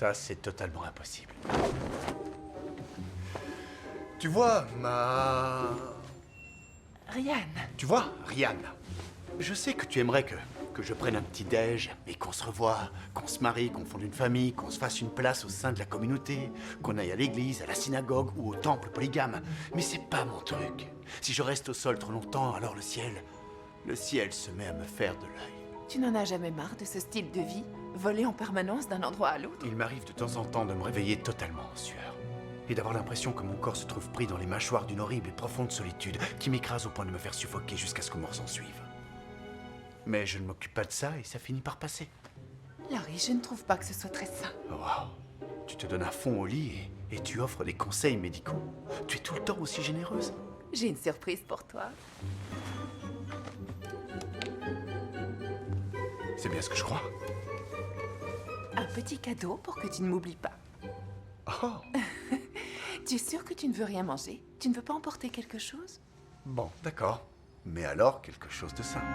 Ça, c'est totalement impossible. Tu vois, Ryan. Tu vois, Ryan, je sais que tu aimerais que je prenne un petit déj et qu'on se revoie, qu'on se marie, qu'on fonde une famille, qu'on se fasse une place au sein de la communauté, qu'on aille à l'église, à la synagogue ou au temple polygame. Mais c'est pas mon truc. Si je reste au sol trop longtemps, alors le ciel se met à me faire de l'œil. Tu n'en as jamais marre de ce style de vie? Voler en permanence d'un endroit à l'autre? Il m'arrive de temps en temps de me réveiller totalement en sueur. Et d'avoir l'impression que mon corps se trouve pris dans les mâchoires d'une horrible et profonde solitude qui m'écrase au point de me faire suffoquer jusqu'à ce que mort s'en suive. Mais je ne m'occupe pas de ça et ça finit par passer. Larry, je ne trouve pas que ce soit très sain. Wow. Tu te donnes à fond au lit et tu offres des conseils médicaux. Tu es tout le temps aussi généreuse. J'ai une surprise pour toi. C'est bien ce que je crois. Un petit cadeau pour que tu ne m'oublies pas. Oh. Tu es sûr que tu ne veux rien manger? Tu ne veux pas emporter quelque chose? Bon, d'accord. Mais alors, quelque chose de simple.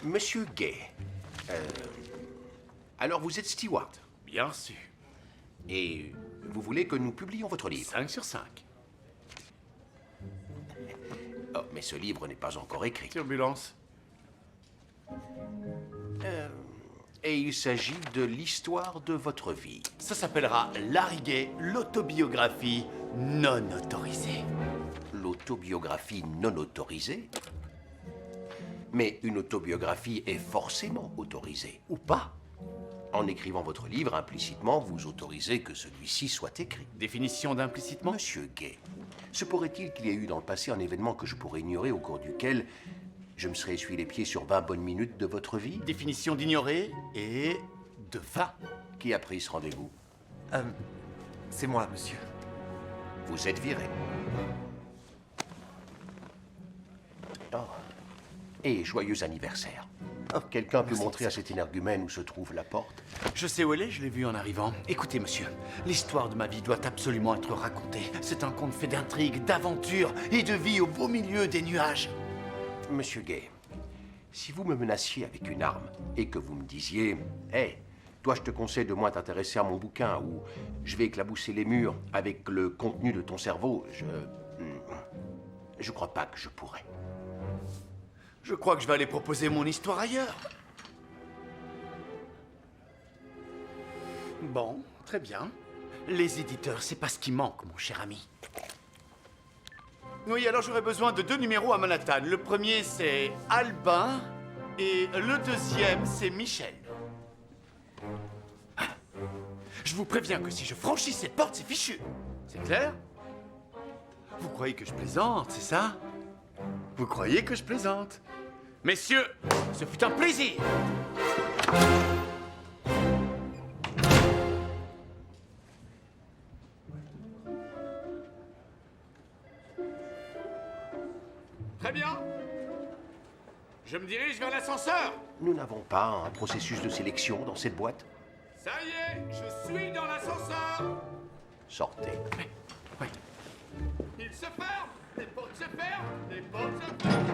Monsieur Gay, alors vous êtes steward. Bien sûr. Et vous voulez que nous publions votre livre? 5 sur 5. Oh, mais ce livre n'est pas encore écrit. Turbulence. Et il s'agit de l'histoire de votre vie. Ça s'appellera Larry Gay, l'autobiographie non autorisée. L'autobiographie non autorisée? Mais une autobiographie est forcément autorisée. Ou pas. En écrivant votre livre, implicitement, vous autorisez que celui-ci soit écrit. Définition d'implicitement? Monsieur Gay, se pourrait-il qu'il y ait eu dans le passé un événement que je pourrais ignorer au cours duquel je me serais essuyé les pieds sur 20 bonnes minutes de votre vie? Définition d'ignorer et de 20. Qui a pris ce rendez-vous? C'est moi, monsieur. Vous êtes viré. Oh. Et joyeux anniversaire. Oh, quelqu'un peut montrer à cet énergumène où se trouve la porte? Je sais où elle est, je l'ai vue en arrivant. Écoutez, monsieur, l'histoire de ma vie doit absolument être racontée. C'est un conte fait d'intrigues, d'aventures et de vie au beau milieu des nuages. Monsieur Gay, si vous me menaciez avec une arme et que vous me disiez « Hé, toi je te conseille de moins t'intéresser à mon bouquin » ou « Je vais éclabousser les murs avec le contenu de ton cerveau », je crois pas que je pourrais. Je crois que je vais aller proposer mon histoire ailleurs. Bon, très bien. Les éditeurs, c'est pas ce qui manque, mon cher ami. Oui, alors j'aurais besoin de 2 numéros à Manhattan. Le premier, c'est Albin, et le deuxième, c'est Michel. Je vous préviens que si je franchis cette porte, c'est fichu. C'est clair? Vous croyez que je plaisante, c'est ça? Vous croyez que je plaisante? Messieurs, ce fut un plaisir. Très bien. Je me dirige vers l'ascenseur. Nous n'avons pas un processus de sélection dans cette boîte. Ça y est, je suis dans l'ascenseur. Sortez. Oui. Il se ferme. Les portes se ferment. Les portes se ferment.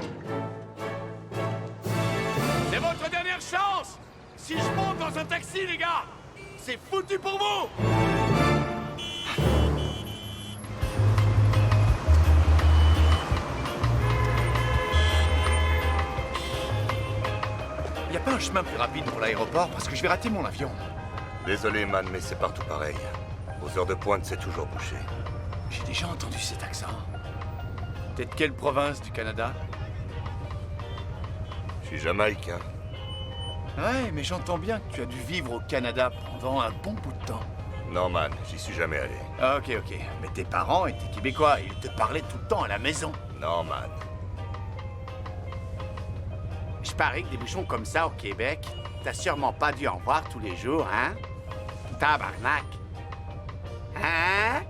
C'est votre dernière chance. Si je monte dans un taxi, les gars, c'est foutu pour vous. Y a pas un chemin plus rapide pour l'aéroport parce que je vais rater mon avion. Désolé, man, mais c'est partout pareil. Aux heures de pointe, c'est toujours bouché. J'ai déjà entendu cet accent. T'es de quelle province du Canada? Je suis jamaïcain. Ouais, mais j'entends bien que tu as dû vivre au Canada pendant un bon bout de temps. Non, man, j'y suis jamais allé. Ah, ok. Mais tes parents étaient québécois et ils te parlaient tout le temps à la maison. Non, man. Je parie que des bouchons comme ça au Québec, t'as sûrement pas dû en voir tous les jours, hein? Tabarnak. Hein?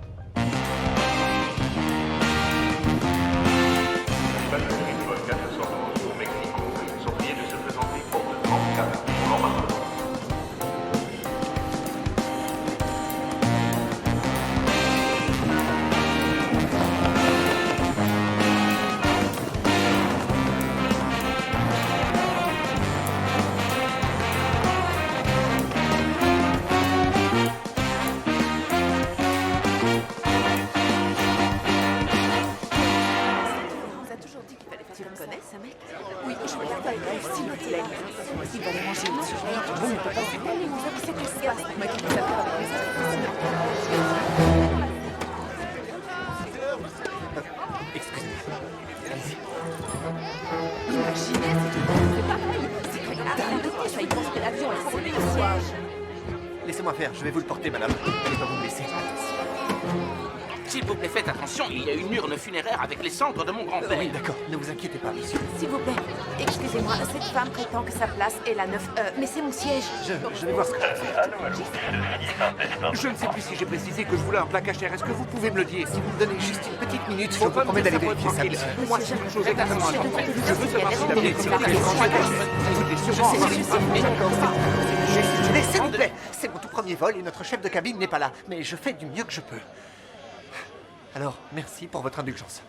Tu le connais, ce mec? Oui, je regarde à l'œil, s'il vous plaît. Il va aller manger au-dessus. Vous ne pouvez pas s'y aller, vous avez cette espace. Moi qui vous appelle avec les Excusez-moi. Allez-y. Imaginez, c'est pareil. C'est très grave. Ça, il pense que l'avion est collé au siège. Laissez-moi faire, je vais vous le porter, madame. Allez pas vous blesser. S'il vous plaît, faites attention, il y a une urne funéraire avec les cendres de mon grand-père. Oui, d'accord, ne vous inquiétez pas, monsieur. S'il vous plaît, excusez-moi, cette femme prétend que sa place est la 9. Mais c'est mon siège. Je vais voir ce que je peux faire. Je ne sais plus si j'ai précisé que je voulais un plat cachère. Est-ce que vous pouvez me le dire? Si vous me donnez juste une petite minute, je Faut vous pas me promets dire d'aller ça, vérifier ça, tranquille. monsieur. Moi, c'est une chose exactement à l'envers. Je veux savoir si la vieille fille a Mais s'il vous plaît, c'est mon tout premier vol et notre chef de cabine n'est pas là. Mais je fais du mieux que je peux. Alors, merci pour votre indulgence.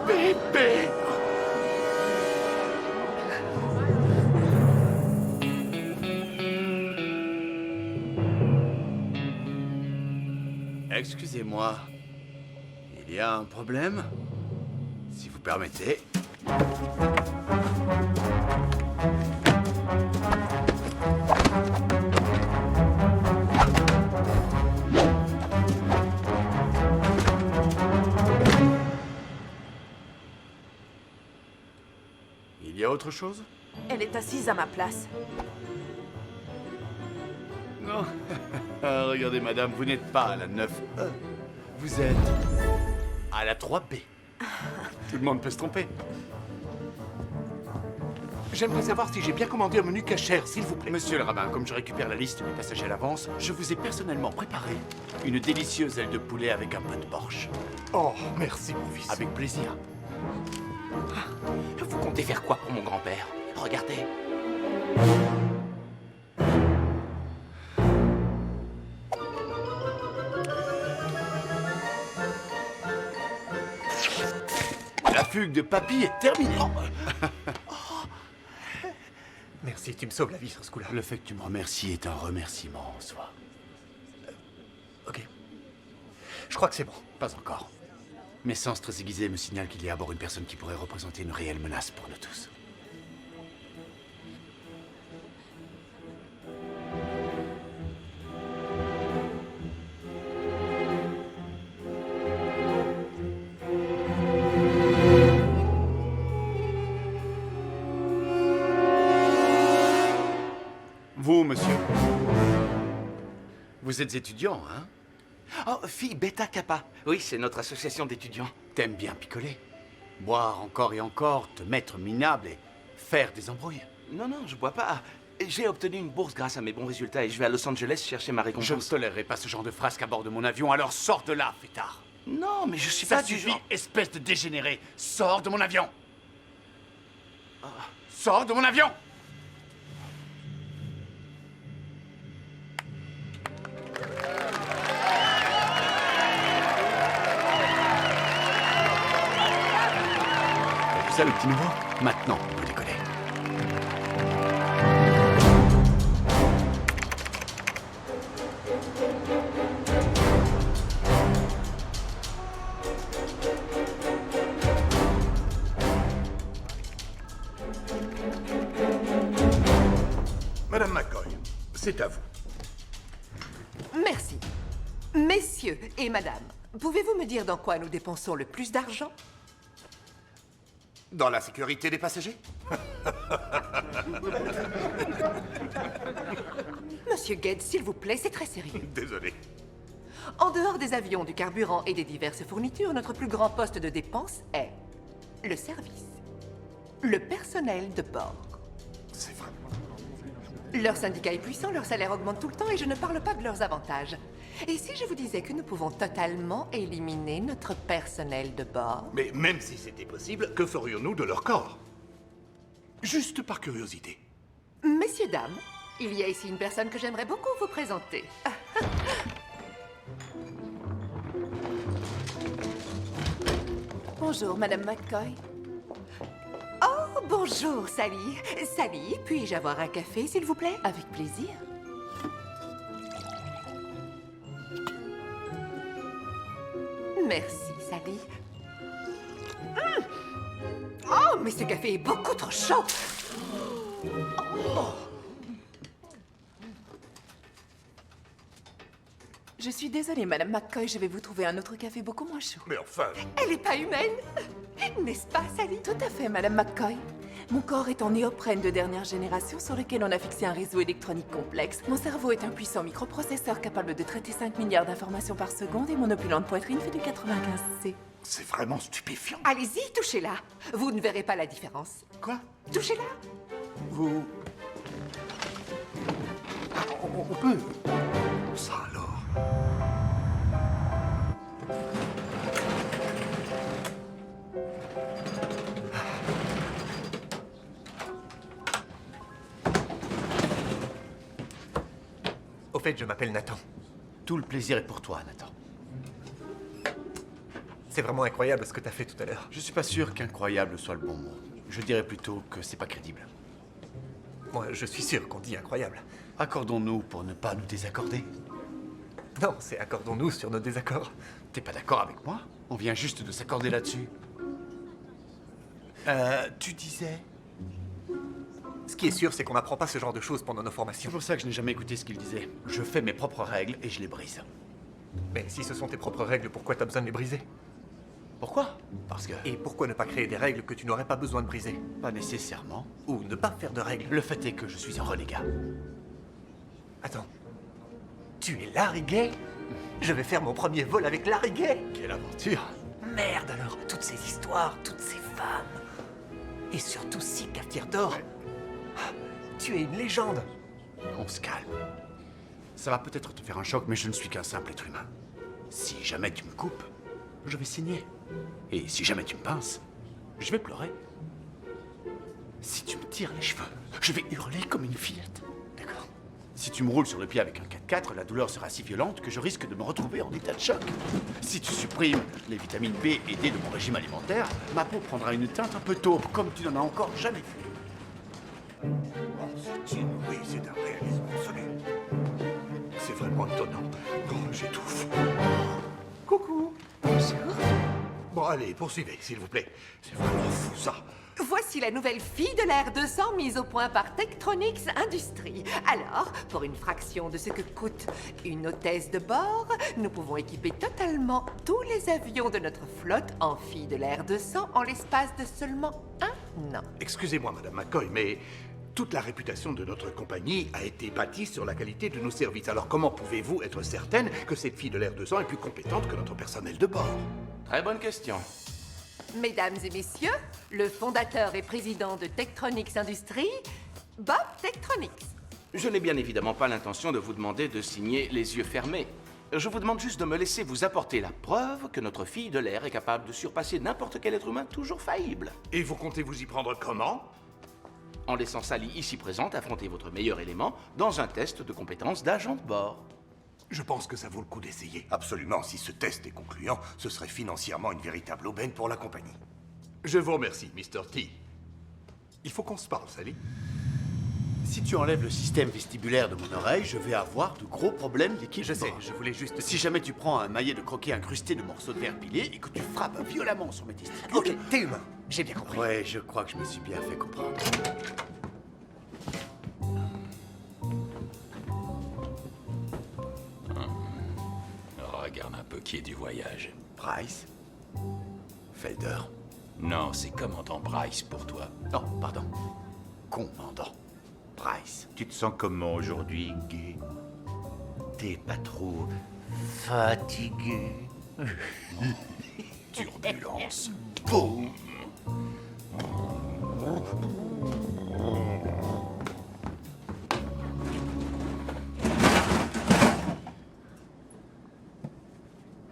Bébé! Excusez-moi. Il y a un problème? Si vous permettez. Il y a autre chose? Elle est assise à ma place. Non. Ah, regardez, madame, vous n'êtes pas à la 9E. Vous êtes à la 3B. Tout le monde peut se tromper. J'aimerais savoir si j'ai bien commandé un menu cachère, s'il vous plaît. Monsieur le rabbin, comme je récupère la liste des passagers à l'avance, je vous ai personnellement préparé une délicieuse aile de poulet avec un peu de borsch. Oh, merci, mon fils. Avec plaisir. Vous comptez faire quoi pour mon grand-père? Regardez. La fugue de papy est terminée. Merci, tu me sauves la vie sur ce coup-là. Le fait que tu me remercies est un remerciement en soi. Ok. Je crois que c'est bon. Pas encore. Mes sens très aiguisés me signalent qu'il y a à bord une personne qui pourrait représenter une réelle menace pour nous tous. Vous, monsieur. Vous êtes étudiant, hein? Oh, Phi Beta Kappa. Oui, c'est notre association d'étudiants. T'aimes bien picoler. Boire encore et encore, te mettre minable et faire des embrouilles. Non, non, je bois pas. J'ai obtenu une bourse grâce à mes bons résultats et je vais à Los Angeles chercher ma Je ne récompense. tolérerai pas ce genre de frasque à bord de mon avion, alors sors de là, fêtard. Non, mais je suis Ça pas du suffit, genre... espèce de dégénéré. Sors de mon avion. Sors de mon avion. T'as vu ça, le petit nouveau? Maintenant, on peut décoller. Madame McCoy, c'est à vous. Merci. Messieurs et madame, pouvez-vous me dire dans quoi nous dépensons le plus d'argent? Dans la sécurité des passagers? Monsieur Guedes, s'il vous plaît, c'est très sérieux. Désolé. En dehors des avions, du carburant et des diverses fournitures, notre plus grand poste de dépense est le service. Le personnel de bord. C'est vrai. Leur syndicat est puissant, leur salaire augmente tout le temps et je ne parle pas de leurs avantages. Et si je vous disais que nous pouvons totalement éliminer notre personnel de bord? Mais même si c'était possible, que ferions-nous de leur corps? Juste par curiosité. Messieurs, dames, il y a ici une personne que j'aimerais beaucoup vous présenter. Bonjour, Madame McCoy. Oh, bonjour, Sally. Sally, puis-je avoir un café, s'il vous plaît? Avec plaisir. Merci, Sally. Oh, mais ce café est beaucoup trop chaud. Je suis désolée, Madame McCoy, je vais vous trouver un autre café beaucoup moins chaud. Mais enfin, Elle n'est pas humaine. N'est-ce pas, Sally? Tout à fait, Madame McCoy. Mon corps est en néoprène de dernière génération sur lequel on a fixé un réseau électronique complexe. Mon cerveau est un puissant microprocesseur capable de traiter 5 milliards d'informations par seconde et mon opulente poitrine fait du 95C. c'est vraiment stupéfiant. Allez-y, touchez-la. Vous ne verrez pas la différence. Quoi? Touchez-la. Vous... On peut... Ça alors? Au fait, je m'appelle Nathan. Tout le plaisir est pour toi, Nathan. C'est vraiment incroyable ce que t'as fait tout à l'heure. Je suis pas sûr qu'incroyable soit le bon mot. Je dirais plutôt que c'est pas crédible. Moi, je suis sûr qu'on dit incroyable. Accordons-nous pour ne pas nous désaccorder. Non, c'est accordons-nous sur nos désaccords. T'es pas d'accord avec moi? On vient juste de s'accorder là-dessus. Tu disais? Ce qui est sûr, c'est qu'on n'apprend pas ce genre de choses pendant nos C'est formations. pour ça que je n'ai jamais écouté ce qu'il disait. Je fais mes propres règles et je les brise. Mais si ce sont tes propres règles, pourquoi t'as besoin de les briser? Pourquoi? Parce que... Et pourquoi ne pas créer des règles que tu n'aurais pas besoin de briser? Pas nécessairement. Ou ne pas faire de règles? Le fait est que je suis un renégat. Attends. Tu es Larry Gay? Je vais faire mon premier vol avec Larry Gay! Quelle aventure! Merde alors, toutes ces histoires, toutes ces femmes. Et surtout 6 cafetières d'or. Ah, tu es une légende. On se calme. Ça va peut-être te faire un choc, mais je ne suis qu'un simple être humain. Si jamais tu me coupes, je vais saigner. Et si jamais tu me pinces, je vais pleurer. Si tu me tires les cheveux, je vais hurler comme une fillette. D'accord? Si tu me roules sur le pied avec un 4x4, la douleur sera si violente que je risque de me retrouver en état de choc. Si tu supprimes les vitamines B et D de mon régime alimentaire, ma peau prendra une teinte un peu taupe, comme tu n'en as encore jamais vu. C'est inouï, c'est un réalisme absolu. C'est vraiment étonnant. Oh, j'étouffe. Coucou. Bonjour. Bon, allez, poursuivez, s'il vous plaît. C'est vraiment fou, ça. Voici la nouvelle fille de l'Air 200 mise au point par Tektronix Industries. Alors, pour une fraction de ce que coûte une hôtesse de bord, nous pouvons équiper totalement tous les avions de notre flotte en fille de l'Air 200 en l'espace de seulement un an. Excusez-moi, Madame McCoy, mais Toute la réputation de notre compagnie a été bâtie sur la qualité de nos services. Alors comment pouvez-vous être certaine que cette fille de l'air 200 est plus compétente que notre personnel de bord? Très bonne question. Mesdames et messieurs, le fondateur et président de Tektronix Industries, Bob Tektronix. Je n'ai bien évidemment pas l'intention de vous demander de signer les yeux fermés. Je vous demande juste de me laisser vous apporter la preuve que notre fille de l'air est capable de surpasser n'importe quel être humain toujours faillible. Et vous comptez vous y prendre comment? En laissant Sally ici présente affronter votre meilleur élément dans un test de compétences d'agent de bord. Je pense que ça vaut le coup d'essayer. Absolument, si ce test est concluant, ce serait financièrement une véritable aubaine pour la compagnie. Je vous remercie, Mr. T. Il faut qu'on se parle, Sally. Si tu enlèves le système vestibulaire de mon oreille, je vais avoir de gros problèmes d'équilibre. Je sais, je voulais juste... Si jamais tu prends un maillet de croquet incrusté de morceaux de verre pilés et que tu frappes violemment sur mes testicules... Ok, t'es humain. J'ai bien compris. Ouais, je crois que je me suis bien fait comprendre. Regarde un peu qui est du voyage. Price? Felder? Non, c'est commandant Bryce pour toi. Non, pardon. Commandant Price. Tu te sens comment aujourd'hui, Gay? T'es pas trop fatigué? Turbulence. Boum!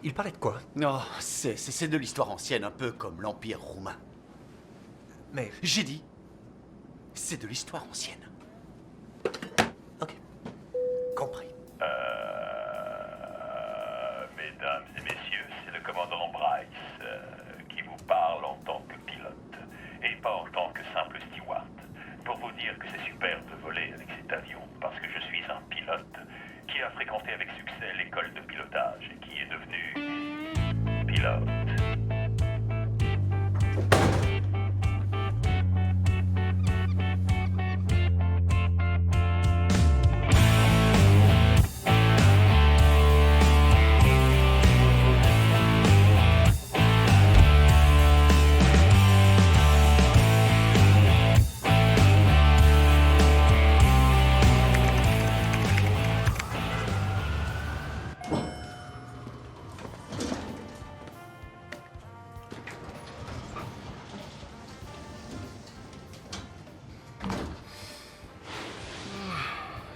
Il parlait de quoi? Non, c'est de l'histoire ancienne, un peu comme l'Empire roumain. Mais... J'ai dit, c'est de l'histoire ancienne. Ok. Compris. Mesdames et messieurs, c'est le commandant Bryce qui vous parle en tant que pilote et pas en tant que simple steward. Pour vous dire que c'est super de voler avec cet avion parce que je suis un pilote qui a fréquenté avec succès l'école de pilotage et qui est devenu pilote.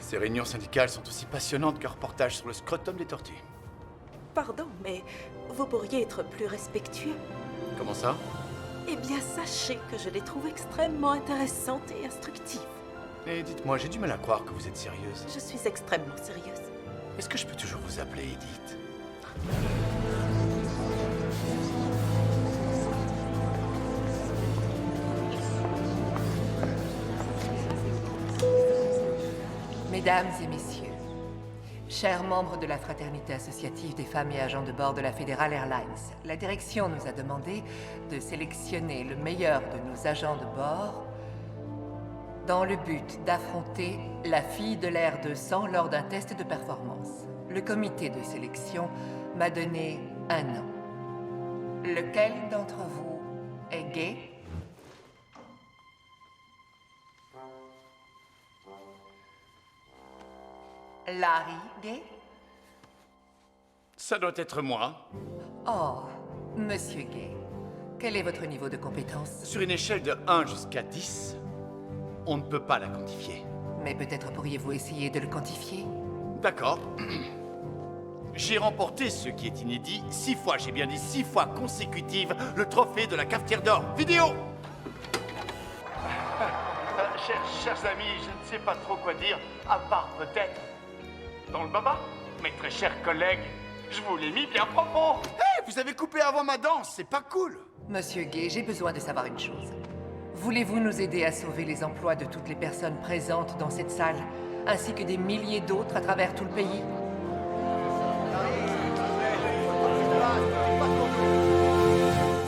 Ces réunions syndicales sont aussi passionnantes qu'un reportage sur le scrotum des tortues. Pardon, mais vous pourriez être plus respectueux. Comment ça? Eh bien, sachez que je les trouve extrêmement intéressantes et instructives. Et dites-moi, j'ai du mal à croire que vous êtes sérieuse. Je suis extrêmement sérieuse. Est-ce que je peux toujours vous appeler Edith? Mesdames et messieurs, chers membres de la fraternité associative des femmes et agents de bord de la Federal Airlines, la direction nous a demandé de sélectionner le meilleur de nos agents de bord dans le but d'affronter la fille de l'air 200 lors d'un test de performance. Le comité de sélection m'a donné un nom. Lequel d'entre vous est gay? Larry Gay? Ça doit être moi. Oh, Monsieur Gay, quel est votre niveau de compétence? Sur une échelle de 1 jusqu'à 10, on ne peut pas la quantifier. Mais peut-être pourriez-vous essayer de le quantifier? D'accord. J'ai remporté, ce qui est inédit, 6 fois, j'ai bien dit 6 fois consécutives, le trophée de la cafetière d'or. Vidéo! Chers amis, je ne sais pas trop quoi dire, à part peut-être dans le baba. Mes très chers collègues, je vous l'ai mis bien profond. Hé, vous avez coupé avant ma danse, c'est pas cool. Monsieur Gay, j'ai besoin de savoir une chose. Voulez-vous nous aider à sauver les emplois de toutes les personnes présentes dans cette salle, ainsi que des milliers d'autres à travers tout le pays?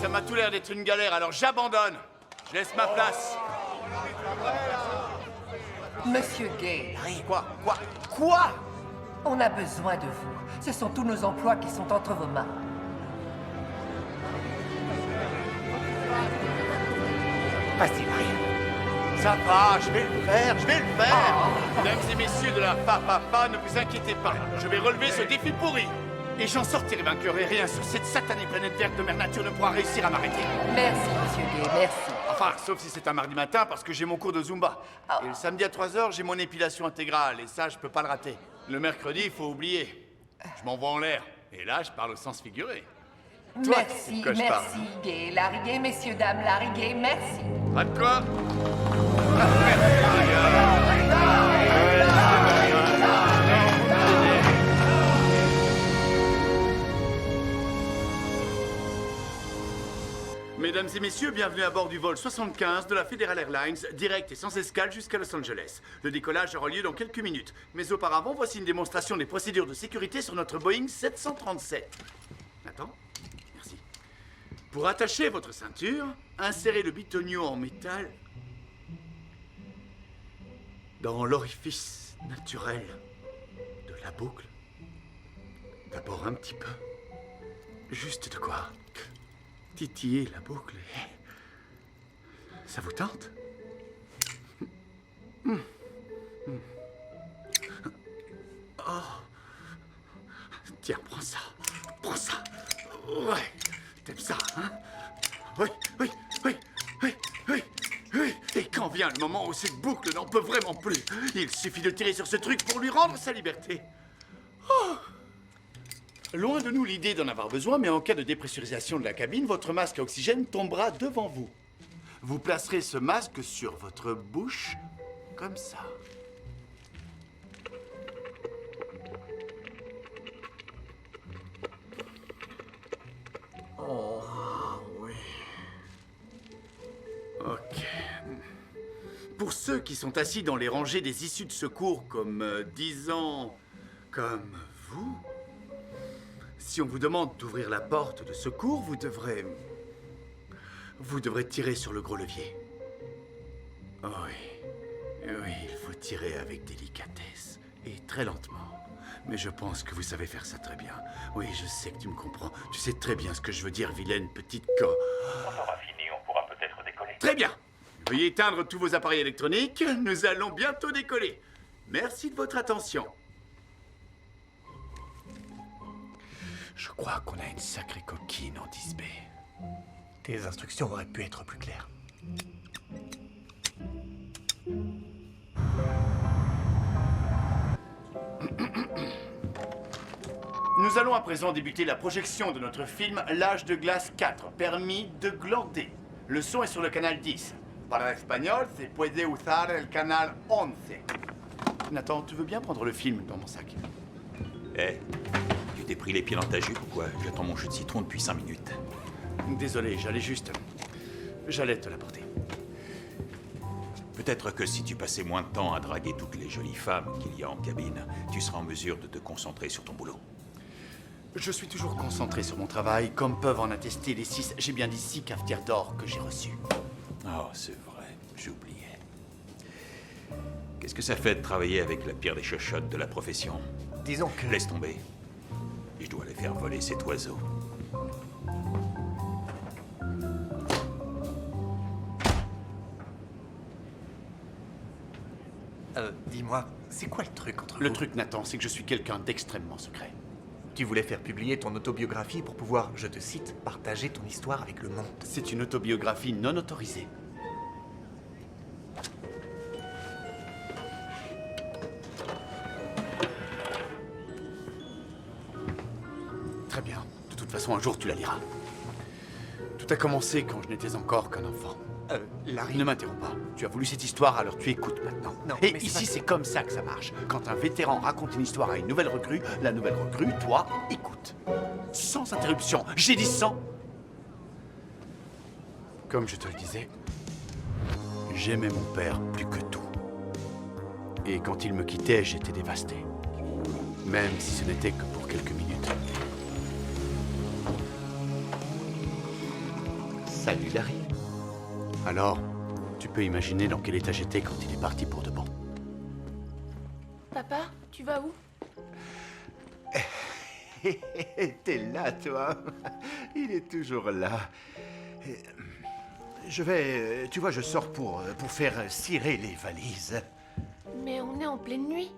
Ça m'a tout l'air d'être une galère, alors j'abandonne. Je laisse ma place. Monsieur Gay, Quoi? on a besoin de vous. Ce sont tous nos emplois qui sont entre vos mains. Vas-y, Marie. Ça va, je vais le faire, je vais le faire. Mesdames et messieurs de la Papa, ne vous inquiétez pas. Je vais relever ce défi pourri. Et j'en sortirai vainqueur et rien sur cette satanée planète verte de Mère Nature ne pourra réussir à m'arrêter. Merci, monsieur Gay, merci. Enfin, sauf si c'est un mardi matin parce que j'ai mon cours de Zumba. Et le samedi à 3h, j'ai mon épilation intégrale et ça, je peux pas le rater. Le mercredi, il faut oublier. Je m'envoie en l'air. Et là, je parle au sens figuré. Toi, Merci, que je parle. merci, Gay. Larry Gay, messieurs, dames, Larry Gay, merci. Pas de quoi. Mesdames et messieurs, bienvenue à bord du vol 75 de la Federal Airlines, direct et sans escale jusqu'à Los Angeles. Le décollage aura lieu dans quelques minutes. Mais auparavant, voici une démonstration des procédures de sécurité sur notre Boeing 737. Attends, merci. Pour attacher votre ceinture, insérez le bitonio en métal dans l'orifice naturel de la boucle. D'abord un petit peu. Juste de quoi titiller la boucle. Ça vous tente? Oh. Tiens, prends ça. Prends ça. Ouais. T'aimes ça, hein? Oui, oui, oui, oui, oui, oui. Et quand vient le moment où cette boucle n'en peut vraiment plus, il suffit de tirer sur ce truc pour lui rendre sa liberté. Oh. Loin de nous l'idée d'en avoir besoin, mais en cas de dépressurisation de la cabine, votre masque à oxygène tombera devant vous. Vous placerez ce masque sur votre bouche, comme ça. Oh, oui. Ok. Pour ceux qui sont assis dans les rangées des issues de secours, comme disons, comme vous, si on vous demande d'ouvrir la porte de secours, vous devrez tirer sur le gros levier. Oh oui, oui, il faut tirer avec délicatesse et très lentement. Mais je pense que vous savez faire ça très bien. Oui, je sais que tu me comprends. Tu sais très bien ce que je veux dire, vilaine petite Quand on aura fini, on pourra peut-être décoller. Très bien. Veuillez éteindre tous vos appareils électroniques. Nous allons bientôt décoller. Merci de votre attention. Je crois qu'on a une sacrée coquine en 10B. Tes instructions auraient pu être plus claires. Nous allons à présent débuter la projection de notre film L'âge de glace 4, permis de glander. Le son est sur le canal 10. Para l'espagnol, se puede usar el canal 11. Nathan, tu veux bien prendre le film dans mon sac? Eh, tu t'es pris les pieds dans ta jupe ou quoi? J'attends mon jus de citron depuis 5 minutes. Désolé, j'allais te l'apporter. Peut-être que si tu passais moins de temps à draguer toutes les jolies femmes qu'il y a en cabine, tu seras en mesure de te concentrer sur ton boulot. Je suis toujours concentré sur mon travail, comme peuvent en attester les 6, j'ai bien dit 6 cafetières d'or que j'ai reçues. Oh, c'est vrai, j'oubliais. Qu'est-ce que ça fait de travailler avec la pire des chochottes de la profession? Disons que... Laisse tomber. Je dois aller faire voler cet oiseau. Dis-moi, c'est quoi le truc entre Le vous? truc, Nathan, c'est que je suis quelqu'un d'extrêmement secret. Tu voulais faire publier ton autobiographie pour pouvoir, je te cite, partager ton histoire avec le monde. C'est une autobiographie non autorisée. Très bien. De toute façon, un jour, tu la liras. Tout a commencé quand je n'étais encore qu'un enfant. Larry... Ne m'interromps pas. Tu as voulu cette histoire, alors tu écoutes maintenant. Non, et mais c'est ici, pas- c'est comme ça que ça marche. Quand un vétéran raconte une histoire à une nouvelle recrue, la nouvelle recrue, toi, écoute. Sans interruption. J'ai dit sans. Comme je te le disais, j'aimais mon père plus que tout. Et quand il me quittait, j'étais dévasté. Même si ce n'était que pour quelques minutes. Salut, Larry. Alors, tu peux imaginer dans quel état j'étais quand il est parti pour de bon. Papa, tu vas où? T'es là, toi. Il est toujours là. je vais... Tu vois, je sors pour faire cirer les valises. Mais on est en pleine nuit.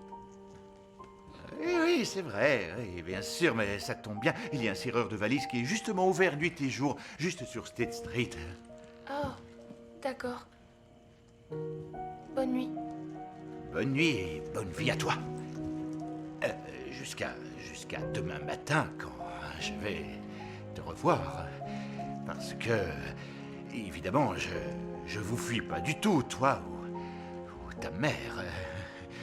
Oui, c'est vrai, oui, bien sûr, mais ça tombe bien. Il y a un cireur de valises qui est justement ouvert nuit et jour, juste sur State Street. Oh, d'accord. Bonne nuit. Bonne nuit et bonne vie à toi. Jusqu'à demain matin, quand je vais te revoir. Parce que, évidemment, je vous fuis pas du tout, toi ou ta mère,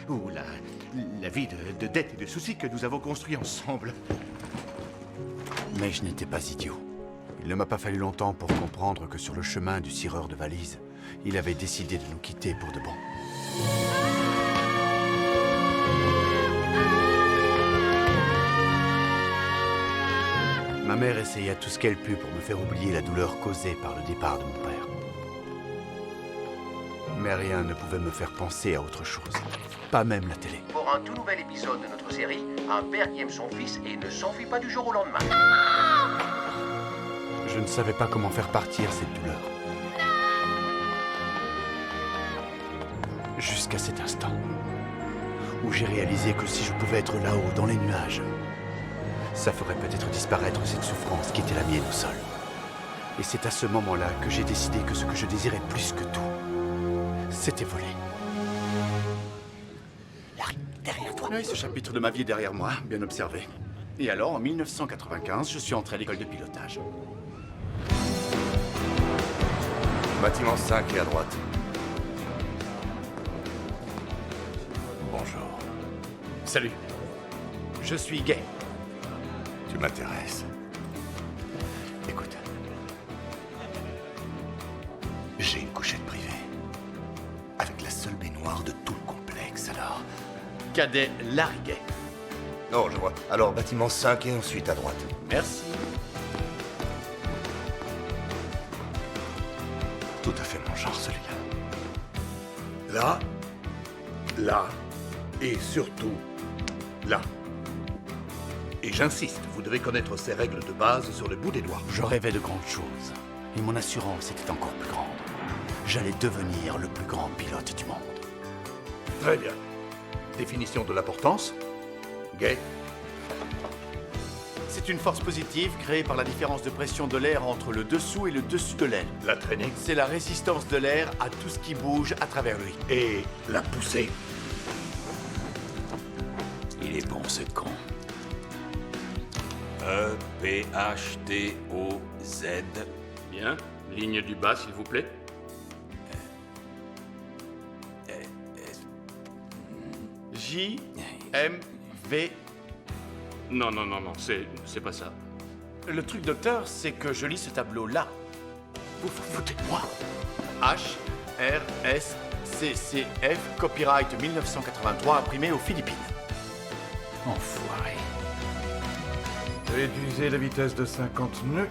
ou la vie de dettes et de soucis que nous avons construit ensemble. Mais je n'étais pas idiot. Il ne m'a pas fallu longtemps pour comprendre que sur le chemin du cireur de valises, il avait décidé de nous quitter pour de bon. Ma mère essaya tout ce qu'elle put pour me faire oublier la douleur causée par le départ de mon père. Mais rien ne pouvait me faire penser à autre chose. Pas même la télé. Pour un tout nouvel épisode de notre série, un père qui aime son fils et ne s'enfuit pas du jour au lendemain. Je ne savais pas comment faire partir cette douleur. Jusqu'à cet instant, où j'ai réalisé que si je pouvais être là-haut, dans les nuages, ça ferait peut-être disparaître cette souffrance qui était la mienne au sol. Et c'est à ce moment-là que j'ai décidé que ce que je désirais plus que tout, c'était voler. Larry, derrière toi. Oui, ce chapitre de ma vie est derrière moi, bien observé. Et alors, en 1995, je suis entré à l'école de pilotage. Bâtiment 5 est à droite. Bonjour. Salut. Je suis gay. Tu m'intéresses. Écoute. J'ai une couchette privée. Avec la seule baignoire de tout le complexe, alors. Cadet Larry Gay. Oh, je vois. Alors, bâtiment 5 et ensuite à droite. Merci. Tout à fait mon genre, celui-là. Là, là, et surtout là. Et j'insiste, vous devez connaître ces règles de base sur le bout des doigts. Je rêvais de grandes choses. Et mon assurance était encore plus grande. J'allais devenir le plus grand pilote du monde. Très bien. Définition de l'importance. Gay. C'est une force positive créée par la différence de pression de l'air entre le dessous et le dessus de l'aile. La traînée. C'est la résistance de l'air à tout ce qui bouge à travers lui. Et la poussée. Il est bon, ce con. E-P-H-T-O-Z. Bien. Ligne du bas, s'il vous plaît. J-M-V. Non, c'est pas ça. Le truc, docteur, c'est que je lis ce tableau-là. Vous vous foutez de moi. H-R-S-C-C-F, copyright 1983, imprimé aux Philippines. Enfoiré. Réduisez la vitesse de 50 nœuds.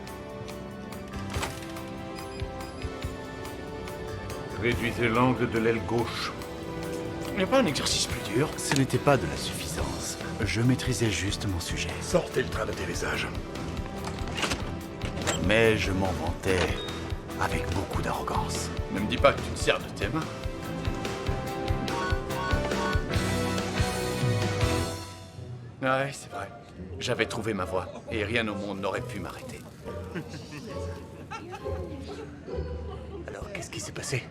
Réduisez l'angle de l'aile gauche. Il n'y a pas un exercice plus dur. Ce n'était pas de la suffisance. Je maîtrisais juste mon sujet. Sortez le train d'atterrissage. Mais je m'en vantais avec beaucoup d'arrogance. Ne me dis pas que tu te sers de tes mains. Ouais, c'est vrai. J'avais trouvé ma voie, et rien au monde n'aurait pu m'arrêter. Alors, qu'est-ce qui s'est passé?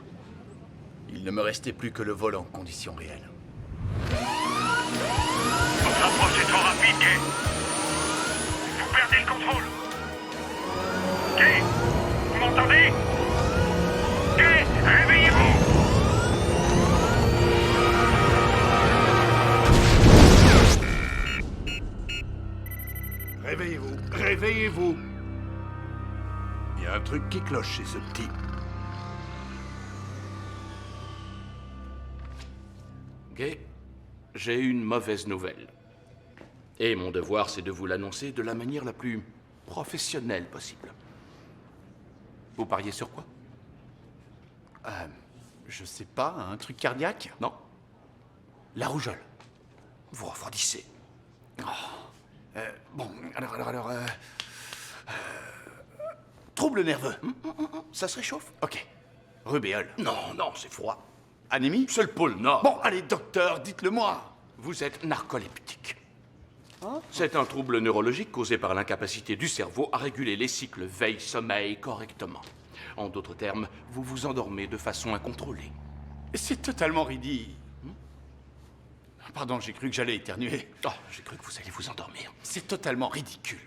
Il ne me restait plus que le vol en conditions réelles. Votre approche est trop rapide, Gay. Vous perdez le contrôle. Gay, vous m'entendez? Gay, réveillez-vous. Réveillez-vous, réveillez-vous. Il y a un truc qui cloche chez ce petit. Gay, j'ai une mauvaise nouvelle. Et mon devoir, c'est de vous l'annoncer de la manière la plus professionnelle possible. Vous pariez sur quoi? Je sais pas, un truc cardiaque? Non. La rougeole. Vous refroidissez. Bon, alors... trouble nerveux. Ça se réchauffe. Ok. Rubéole. Non, non, c'est froid. Anémie? C'est le pôle Nord. Bon, allez, docteur, dites-le-moi. Vous êtes narcoleptique. C'est un trouble neurologique causé par l'incapacité du cerveau à réguler les cycles veille-sommeil correctement. En d'autres termes, vous vous endormez de façon incontrôlée. C'est totalement ridicule. Pardon, j'ai cru que j'allais éternuer. Oh, j'ai cru que vous alliez vous endormir. C'est totalement ridicule.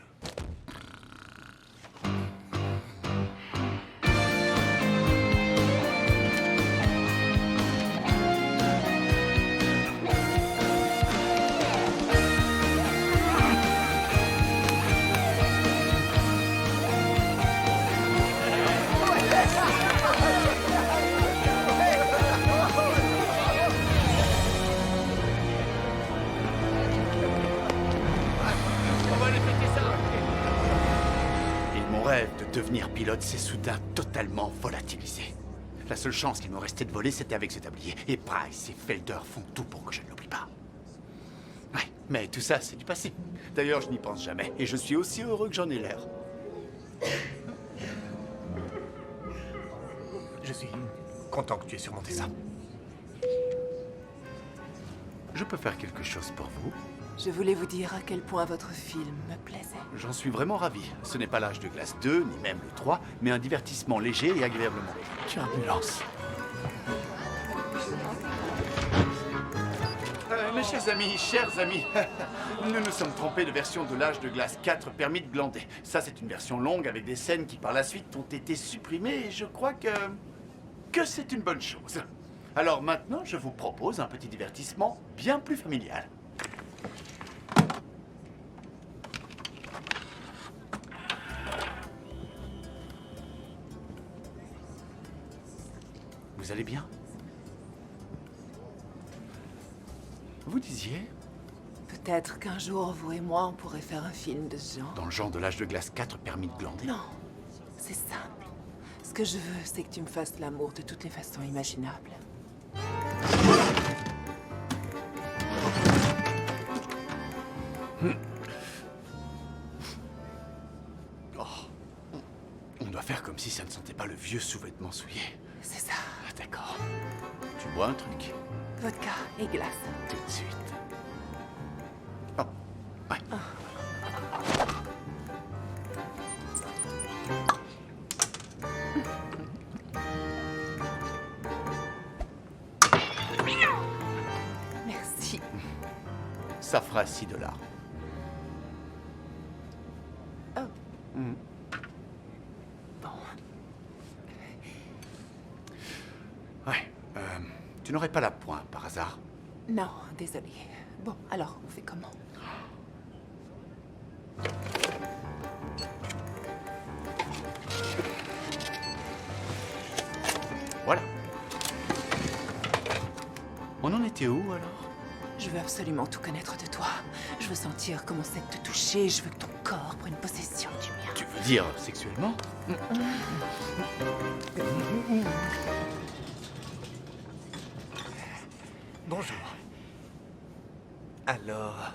De devenir pilote s'est soudain totalement volatilisé. La seule chance qu'il me restait de voler, c'était avec ce tablier. Et Price et Felder font tout pour que je ne l'oublie pas. Ouais, mais tout ça, c'est du passé. D'ailleurs, je n'y pense jamais. Et je suis aussi heureux que j'en ai l'air. Je suis content que tu aies surmonté ça. Je peux faire quelque chose pour vous? Je voulais vous dire à quel point votre film me plaisait. J'en suis vraiment ravi. Ce n'est pas l'âge de glace 2, ni même le 3, mais un divertissement léger et agréablement. Tiens, ambulance. Mes chers amis, nous nous sommes trompés de version de l'âge de glace 4 permis de glander. Ça, c'est une version longue avec des scènes qui, par la suite, ont été supprimées et je crois que c'est une bonne chose. Alors maintenant, je vous propose un petit divertissement bien plus familial. Vous allez bien? Vous disiez? Peut-être qu'un jour, vous et moi, on pourrait faire un film de ce genre. Dans le genre de l'âge de glace 4 permis de glander? Non, c'est simple. Ce que je veux, c'est que tu me fasses l'amour de toutes les façons imaginables. Oh. On doit faire comme si ça ne sentait pas le vieux sous-vêtement souillé. C'est ça. Ah, d'accord. Tu bois un truc? Vodka et glace. Tout de suite. Oh, ouais. Merci. Ça fera $6. Oh. Mmh. Bon. Ouais. Tu n'aurais pas la pointe par hasard? Non, désolé. Bon, alors, on fait comment? Voilà. On en était où, alors? Je veux absolument tout connaître de toi. Je veux sentir comment c'est de te toucher. Je veux que ton corps prenne possession du mien. Tu veux dire sexuellement? Bonjour. Alors,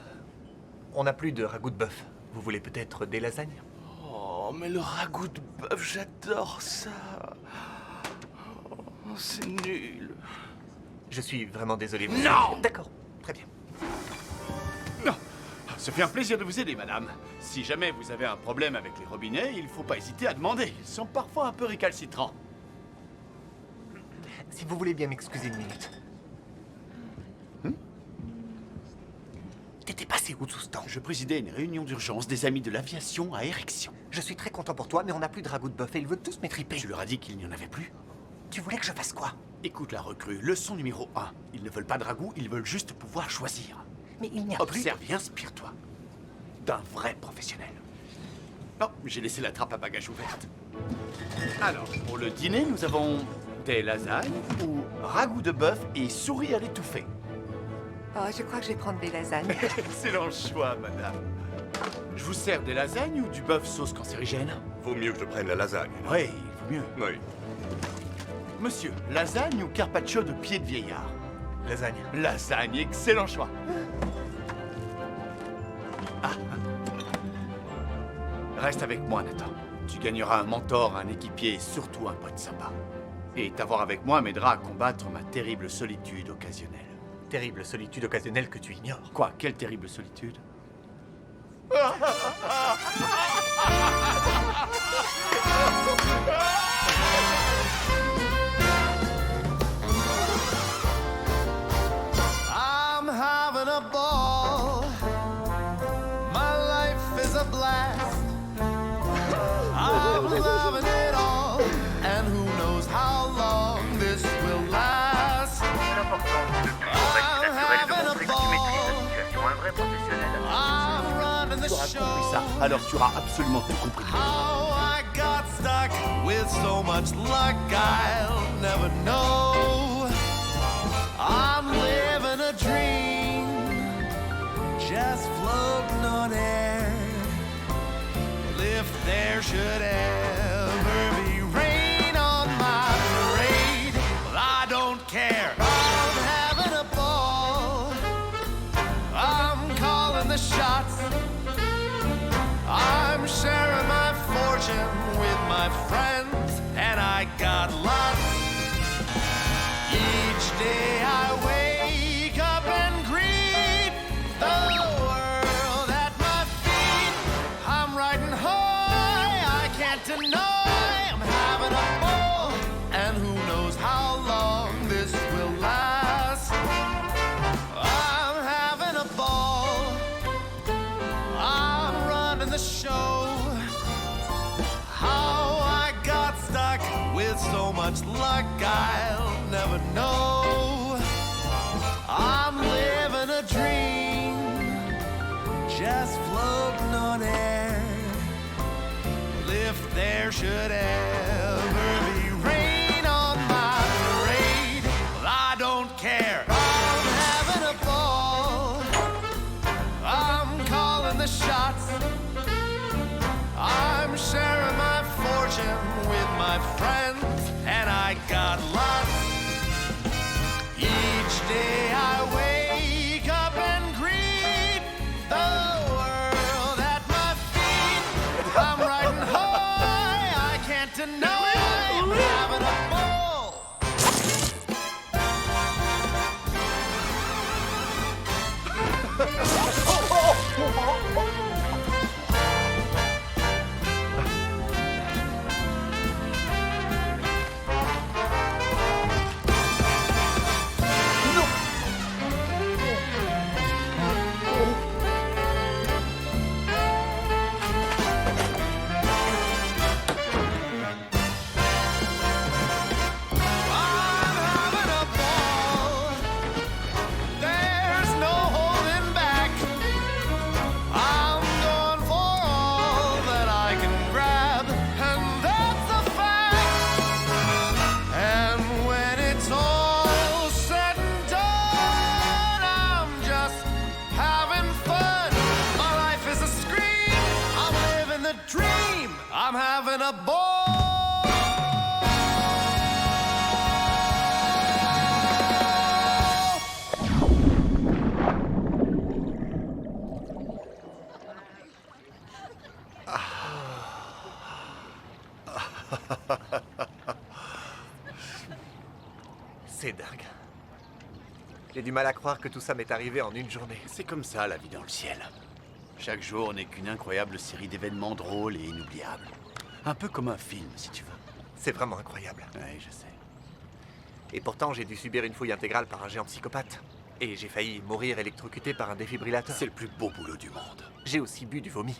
on n'a plus de ragoût de bœuf. Vous voulez peut-être des lasagnes? Oh, mais le ragoût de bœuf, j'adore ça. Oh, c'est nul. Je suis vraiment désolé. Non! D'accord, très bien. Non. Ça fait un plaisir de vous aider, madame. Si jamais vous avez un problème avec les robinets, il ne faut pas hésiter à demander. Ils sont parfois un peu récalcitrants. Si vous voulez bien m'excuser une minute. T'étais passé où tout ce temps? Je présidais une réunion d'urgence des amis de l'aviation à érection. Je suis très content pour toi, mais on n'a plus de ragoût de bœuf et ils veulent tous m'étriper. Tu leur as dit qu'il n'y en avait plus? Tu voulais que je fasse quoi? Écoute la recrue, leçon numéro 1. Ils ne veulent pas de ragoût, ils veulent juste pouvoir choisir. Mais il n'y a plus... Observe et inspire-toi. D'un vrai professionnel. Non, j'ai laissé la trappe à bagages ouverte. Alors, pour le dîner, nous avons des lasagnes ou ragoût de bœuf et souris à l'étouffée. Oh, je crois que je vais prendre des lasagnes. Excellent choix, madame. Je vous sers des lasagnes ou du bœuf sauce cancérigène? Vaut mieux que je prenne la lasagne. Oui, il vaut mieux. Oui. Monsieur, lasagne ou carpaccio de pied de vieillard? Lasagne. Lasagne, excellent choix. Ah. Reste avec moi, Nathan. Tu gagneras un mentor, un équipier et surtout un pote sympa. Et t'avoir avec moi m'aidera à combattre ma terrible solitude occasionnelle. Terrible solitude occasionnelle que tu ignores. Quoi? Quelle terrible solitude? I'm having a ball. My life is a blast. I'm loving it all. And who knows how long this will last. I'm having a ball. I'm running the Tu auras compris show. ça, alors tu auras absolument tout compris. How I got stuck with so much luck I'll never know. I'm living a dream, just floating on air. Well, if there should ever be rain on my parade, well, I don't care. I'm having a ball. I'm calling the shots. I'm sharing my fortune with my friends, and I got lots. Each day I wake up and greet the world at my feet. I'm riding high, I can't deny I'm having a ball. And who knows how long this will last. I'm having a ball. I'm running the show. How I got stuck with so much luck I'll never know. I'm living a dream, just floating on air. Well, if there should ever be rain on my parade, well, I don't care. I'm having a ball. I'm calling the shots. I'm sharing my fortune with my friends, and I got lots. Each day I wake up and greet the world at my feet. I'm riding high, I can't deny I'm having a ball. There's no holding back. I'm going for all that I can grab, and that's a fact. And when it's all said and done, I'm just having fun. My life is a scream. I'm living the dream. I'm having a ball. C'est dingue. J'ai du mal à croire que tout ça m'est arrivé en une journée. C'est comme ça la vie dans le ciel. Chaque jour n'est qu'une incroyable série d'événements drôles et inoubliables. Un peu comme un film, si tu veux. C'est vraiment incroyable. Oui, je sais. Et pourtant, j'ai dû subir une fouille intégrale par un géant psychopathe. Et j'ai failli mourir électrocuté par un défibrillateur. C'est le plus beau boulot du monde. J'ai aussi bu du vomi.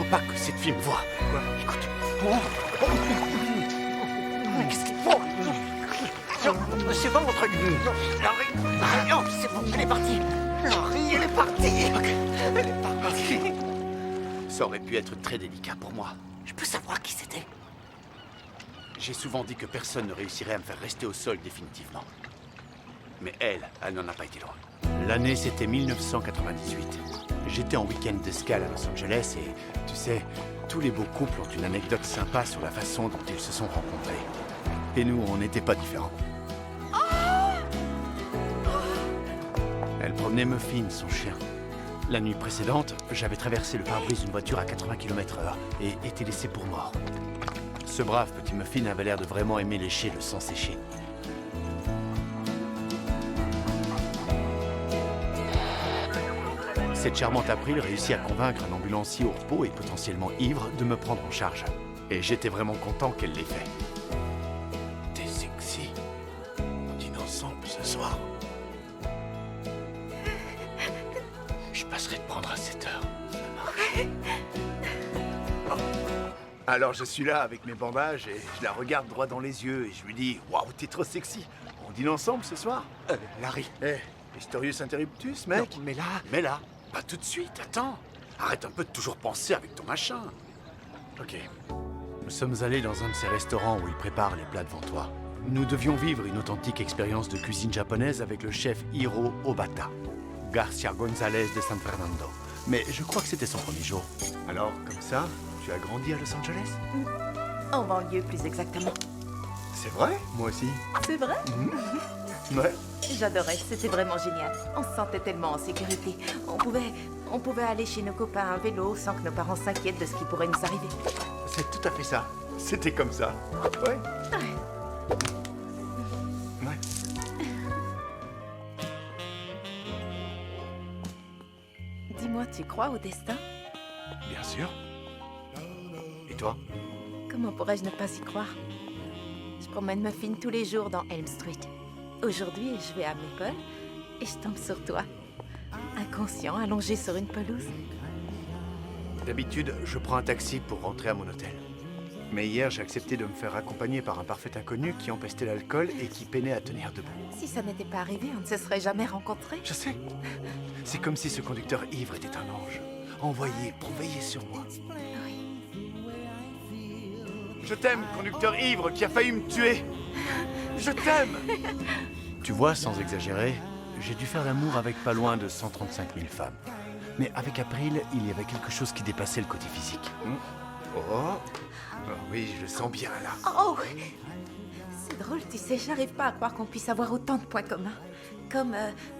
pas que cette fille me voie. Quoi? Écoute. Qu'est-ce qu'il faut? C'est bon mon truc. Non, c'est bon, elle est partie. Laurie, elle est partie. Elle est partie. Ça aurait pu être très délicat pour moi. Je peux savoir qui c'était? J'ai souvent dit que personne ne réussirait à me faire rester au sol définitivement. Mais elle n'en a pas été loin. L'année, c'était 1998. J'étais en week-end d'escale à Los Angeles et, tu sais, tous les beaux couples ont une anecdote sympa sur la façon dont ils se sont rencontrés. Et nous, on n'était pas différents. Elle promenait Muffin, son chien. La nuit précédente, j'avais traversé le pare-brise d'une voiture à 80 km/h et été laissé pour mort. Ce brave petit Muffin avait l'air de vraiment aimer lécher le sang séché. Cette charmante April réussit à convaincre un ambulancier au repos et potentiellement ivre de me prendre en charge. Et j'étais vraiment content qu'elle l'ait fait. T'es sexy. On dîne ensemble ce soir. Je passerai te prendre à 7 heures. Alors je suis là avec mes bandages et je la regarde droit dans les yeux et je lui dis « Waouh, t'es trop sexy. On dîne ensemble ce soir ?» Larry. Historius interruptus, mec. Non, mais là... Mais là, pas tout de suite, attends. Arrête un peu de toujours penser avec ton machin. Ok. Nous sommes allés dans un de ces restaurants où ils préparent les plats devant toi. Nous devions vivre une authentique expérience de cuisine japonaise avec le chef Hiro Obata, Garcia González de San Fernando. Mais je crois que c'était son premier jour. Alors, comme ça, tu as grandi à Los Angeles? En banlieue, plus exactement. C'est vrai? Moi aussi. C'est vrai? Ouais. J'adorais, c'était vraiment génial. On se sentait tellement en sécurité. On pouvait aller chez nos copains à vélo sans que nos parents s'inquiètent de ce qui pourrait nous arriver. C'est tout à fait ça. C'était comme ça. Ouais. Ouais. Dis-moi, tu crois au destin? Bien sûr. Et toi? Comment pourrais-je ne pas y croire? Je promène Muffin tous les jours dans Elm Street. Aujourd'hui, je vais à Maple et je tombe sur toi. Inconscient, allongé sur une pelouse. D'habitude, je prends un taxi pour rentrer à mon hôtel. Mais hier, j'ai accepté de me faire accompagner par un parfait inconnu qui empestait l'alcool et qui peinait à tenir debout. Si ça n'était pas arrivé, on ne se serait jamais rencontrés. Je sais. C'est comme si ce conducteur ivre était un ange, envoyé pour veiller sur moi. Je t'aime, conducteur ivre qui a failli me tuer. Je t'aime. Tu vois, sans exagérer, j'ai dû faire l'amour avec pas loin de 135 000 femmes. Mais avec April, il y avait quelque chose qui dépassait le côté physique. Oh oui, je le sens bien, là. Oh! C'est drôle, tu sais, j'arrive pas à croire qu'on puisse avoir autant de points communs. Comme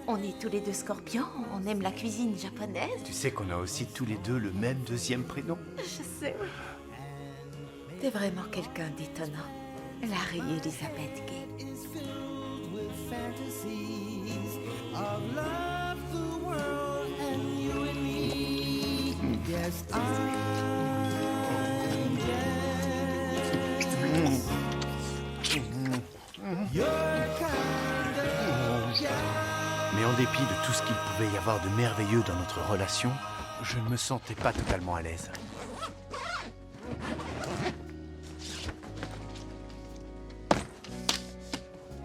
on est tous les deux scorpions, on aime la cuisine japonaise. Tu sais qu'on a aussi tous les deux le même deuxième prénom? Je sais, oui. T'es vraiment quelqu'un d'étonnant. Larry Elizabeth Gay. Mais en dépit de tout ce qu'il pouvait y avoir de merveilleux dans notre relation, je ne me sentais pas totalement à l'aise.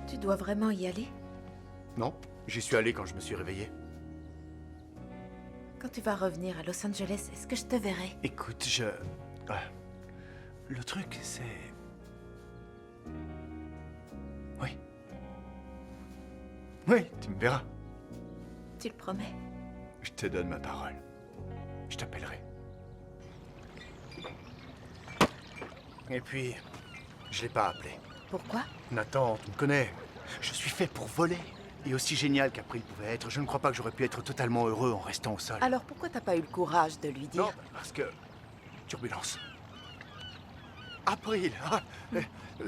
Tu dois vraiment y aller? Non, j'y suis allé quand je me suis réveillé. Quand tu vas revenir à Los Angeles, est-ce que je te verrai? Écoute, le truc, c'est... Oui. Oui, tu me verras. Tu le promets? Je te donne ma parole. Je t'appellerai. Et puis, je l'ai pas appelé. Pourquoi? Nathan, tu me connais. Je suis fait pour voler. Et aussi génial qu'April pouvait être, je ne crois pas que j'aurais pu être totalement heureux en restant au sol. Alors pourquoi t'as pas eu le courage de lui dire? Non, parce que... Turbulence. April, ah,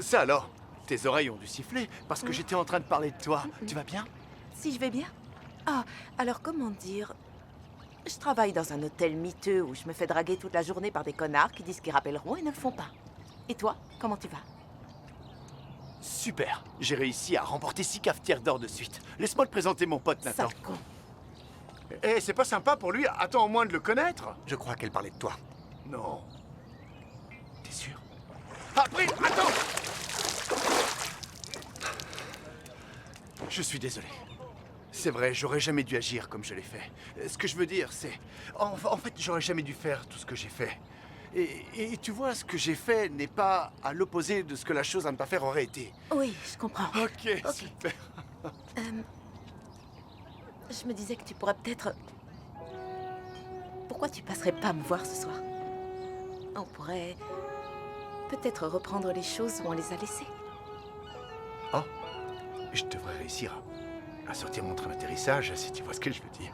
ça alors? Tes oreilles ont dû siffler parce que j'étais en train de parler de toi. Tu vas bien? Si je vais bien? Ah, alors comment dire? Je travaille dans un hôtel miteux où je me fais draguer toute la journée par des connards qui disent qu'ils rappelleront et ne le font pas. Et toi, comment tu vas? Super. J'ai réussi à remporter 6 cafetières d'or de suite. Laisse-moi te présenter mon pote Nathan. Sale con. Eh, c'est pas sympa pour lui? Attends au moins de le connaître. Je crois qu'elle parlait de toi. Non. T'es sûr? April, attends! Je suis désolé. C'est vrai, j'aurais jamais dû agir comme je l'ai fait. Ce que je veux dire, c'est... En fait, j'aurais jamais dû faire tout ce que j'ai fait. Et tu vois, ce que j'ai fait n'est pas à l'opposé de ce que la chose à ne pas faire aurait été. Oui, je comprends. Ok, super. Je me disais que tu pourrais peut-être... Pourquoi tu passerais pas me voir ce soir? On pourrait... peut-être reprendre les choses où on les a laissées. Oh, je devrais réussir à sortir mon train d'atterrissage, si tu vois ce que je veux dire.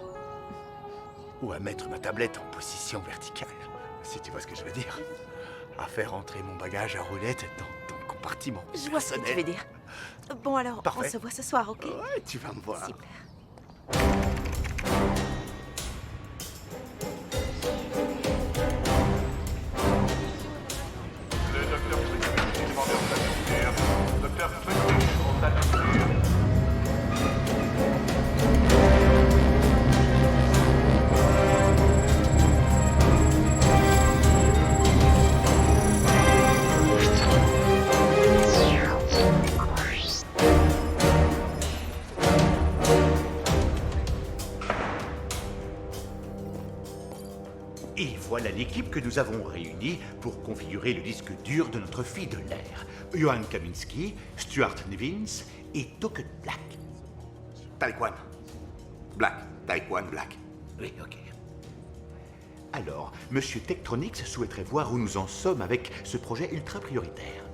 Ou à mettre ma tablette en position verticale, si tu vois ce que je veux dire. À faire entrer mon bagage à roulettes dans le compartiment Je vois ce que tu veux dire. Bon alors, Parfait. on se voit ce soir, ok? Ouais, tu vas me voir. Super. Le docteur Strickland est demandé en station Terre. Docteur Strickland en station Terre. Et voilà l'équipe que nous avons réunie pour configurer le disque dur de notre fille de l'air. Johan Kaminski, Stuart Nevins et Token Black. Taïwan. Black. Taïwan Black. Oui, ok. Alors, Monsieur Tektronix souhaiterait voir où nous en sommes avec ce projet ultra prioritaire.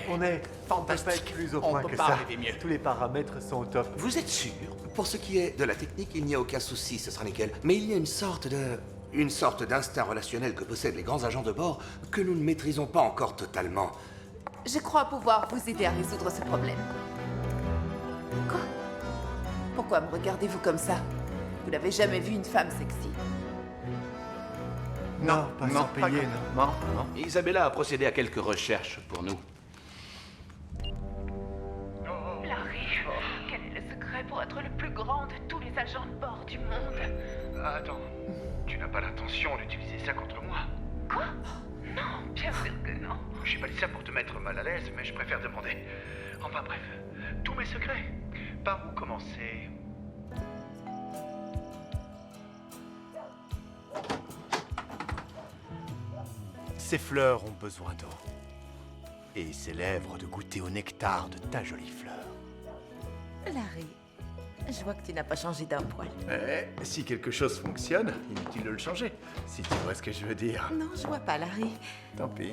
On est fantastique. Plus au point que ça. Tous les paramètres sont au top. Vous êtes sûr? Pour ce qui est de la technique, il n'y a aucun souci, ce sera nickel. Mais il y a une sorte d'instinct relationnel que possèdent les grands agents de bord que nous ne maîtrisons pas encore totalement. Je crois pouvoir vous aider à résoudre ce problème. Quoi? Pourquoi me regardez-vous comme ça? Vous n'avez jamais vu une femme sexy? Non, pas sans pas payer, comme- non. Non. Isabella a procédé à quelques recherches pour nous. Larry, quel est le secret pour être le plus grand de tous les agents de bord du monde? Attends, tu n'as pas l'intention d'utiliser ça contre moi? Quoi? Non, bien sûr que non. J'ai pas dit ça pour te mettre mal à l'aise, mais je préfère demander. Enfin bref, tous mes secrets. Par où commencer? Ces fleurs ont besoin d'eau. Et ces lèvres de goûter au nectar de ta jolie fleur. Larry, je vois que tu n'as pas changé d'un poil. Si quelque chose fonctionne, inutile de le changer. Si tu vois ce que je veux dire. Non, je vois pas, Larry. Tant pis.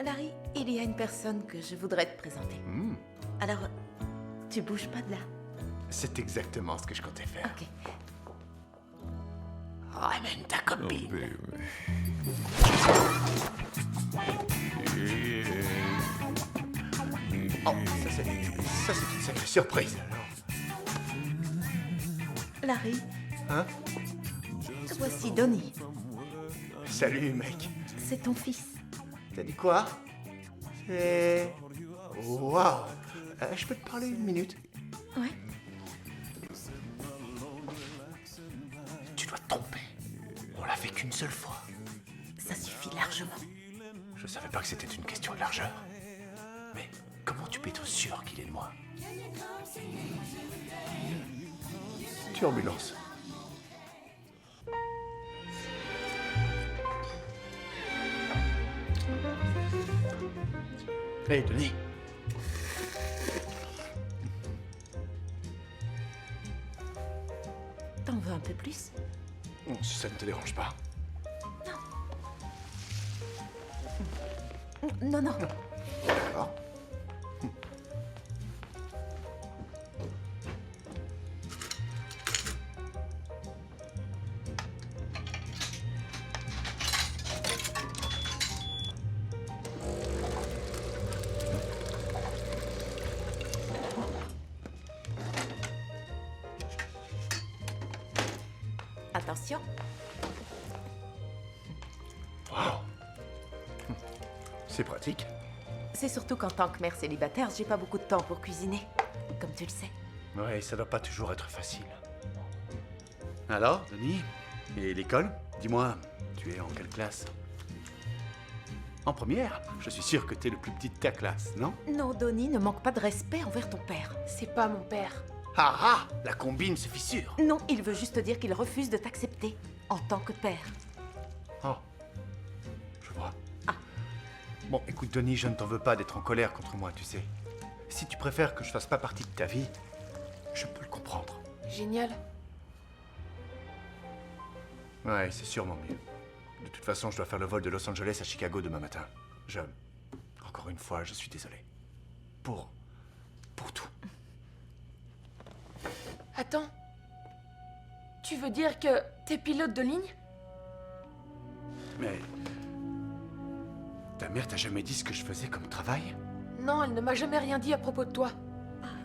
Larry, il y a une personne que je voudrais te présenter. Alors, tu bouges pas de là. C'est exactement ce que je comptais faire. Ok. Ramène ta copine. Oh, ça c'est une sacrée surprise. Alors. Larry, Hein? voici Donnie. Salut, mec. C'est ton fils. T'as dit quoi? C'est... Waouh. Je peux te parler une minute? Ouais. Tu dois te tromper. On l'a fait qu'une seule fois. Ça suffit largement. Je savais pas que c'était une question de largeur. Mais comment tu peux être sûr qu'il est de moi? Turbulence. Hey, Denis. T'en veux un peu plus? Si ça ne te dérange pas. Non, non. D'accord. Attention. Wow. C'est pratique. C'est surtout qu'en tant que mère célibataire, j'ai pas beaucoup de temps pour cuisiner. Comme tu le sais. Ouais, ça doit pas toujours être facile. Alors, Denis? Et l'école? Dis-moi, tu es en quelle classe? En première? Je suis sûr que t'es le plus petit de ta classe, non? Non, Donnie, ne manque pas de respect envers ton père. C'est pas mon père. Ah ah, la combine se fissure. Non, il veut juste dire qu'il refuse de t'accepter en tant que père. Oh, je vois. Bon, écoute, Donnie, je ne t'en veux pas d'être en colère contre moi, tu sais. Si tu préfères que je fasse pas partie de ta vie, je peux le comprendre. Génial. Ouais, c'est sûrement mieux. De toute façon, je dois faire le vol de Los Angeles à Chicago demain matin. Encore une fois, je suis désolé. Pour tout. Attends. Tu veux dire que t'es pilote de ligne? Mais... ta mère t'a jamais dit ce que je faisais comme travail? Non, elle ne m'a jamais rien dit à propos de toi.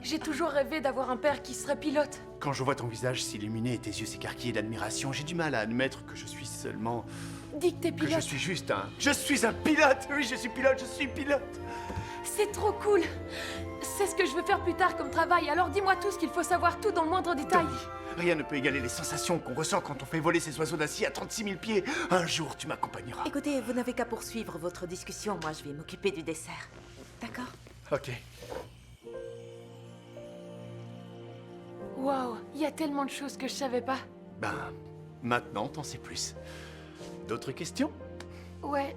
J'ai toujours rêvé d'avoir un père qui serait pilote. Quand je vois ton visage s'illuminer et tes yeux s'écarquiller d'admiration, j'ai du mal à admettre que je suis seulement... Dis que t'es que pilote. je suis juste un... Je suis un pilote! Oui, je suis pilote! C'est trop cool. C'est ce que je veux faire plus tard comme travail. Alors dis-moi tout ce qu'il faut savoir, tout dans le moindre détail. Donnie, rien ne peut égaler les sensations qu'on ressent quand on fait voler ces oiseaux d'acier à 36 000 pieds. Un jour, tu m'accompagneras. Écoutez, vous n'avez qu'à poursuivre votre discussion. Moi, je vais m'occuper du dessert. D'accord? Ok. Waouh, il y a tellement de choses que je savais pas. Ben, maintenant, t'en sais plus. D'autres questions? Ouais,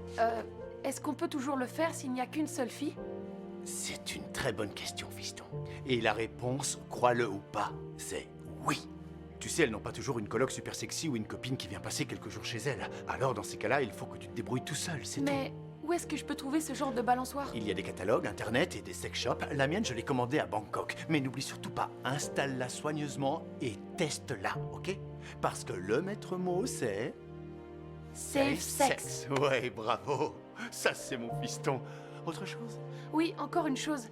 est-ce qu'on peut toujours le faire s'il n'y a qu'une seule fille? C'est une très bonne question, fiston. Et la réponse, crois-le ou pas, c'est oui. Tu sais, elles n'ont pas toujours une coloc super sexy ou une copine qui vient passer quelques jours chez elles. Alors, dans ces cas-là, il faut que tu te débrouilles tout seul, c'est tout. Mais où est-ce que je peux trouver ce genre de balançoire? Il y a des catalogues, internet et des sex shops. La mienne, je l'ai commandée à Bangkok. Mais n'oublie surtout pas, installe-la soigneusement et teste-la, ok? Parce que le maître mot, c'est... Safe sex. Ouais, bravo. Ça, c'est mon fiston. Autre chose? Oui, encore une chose.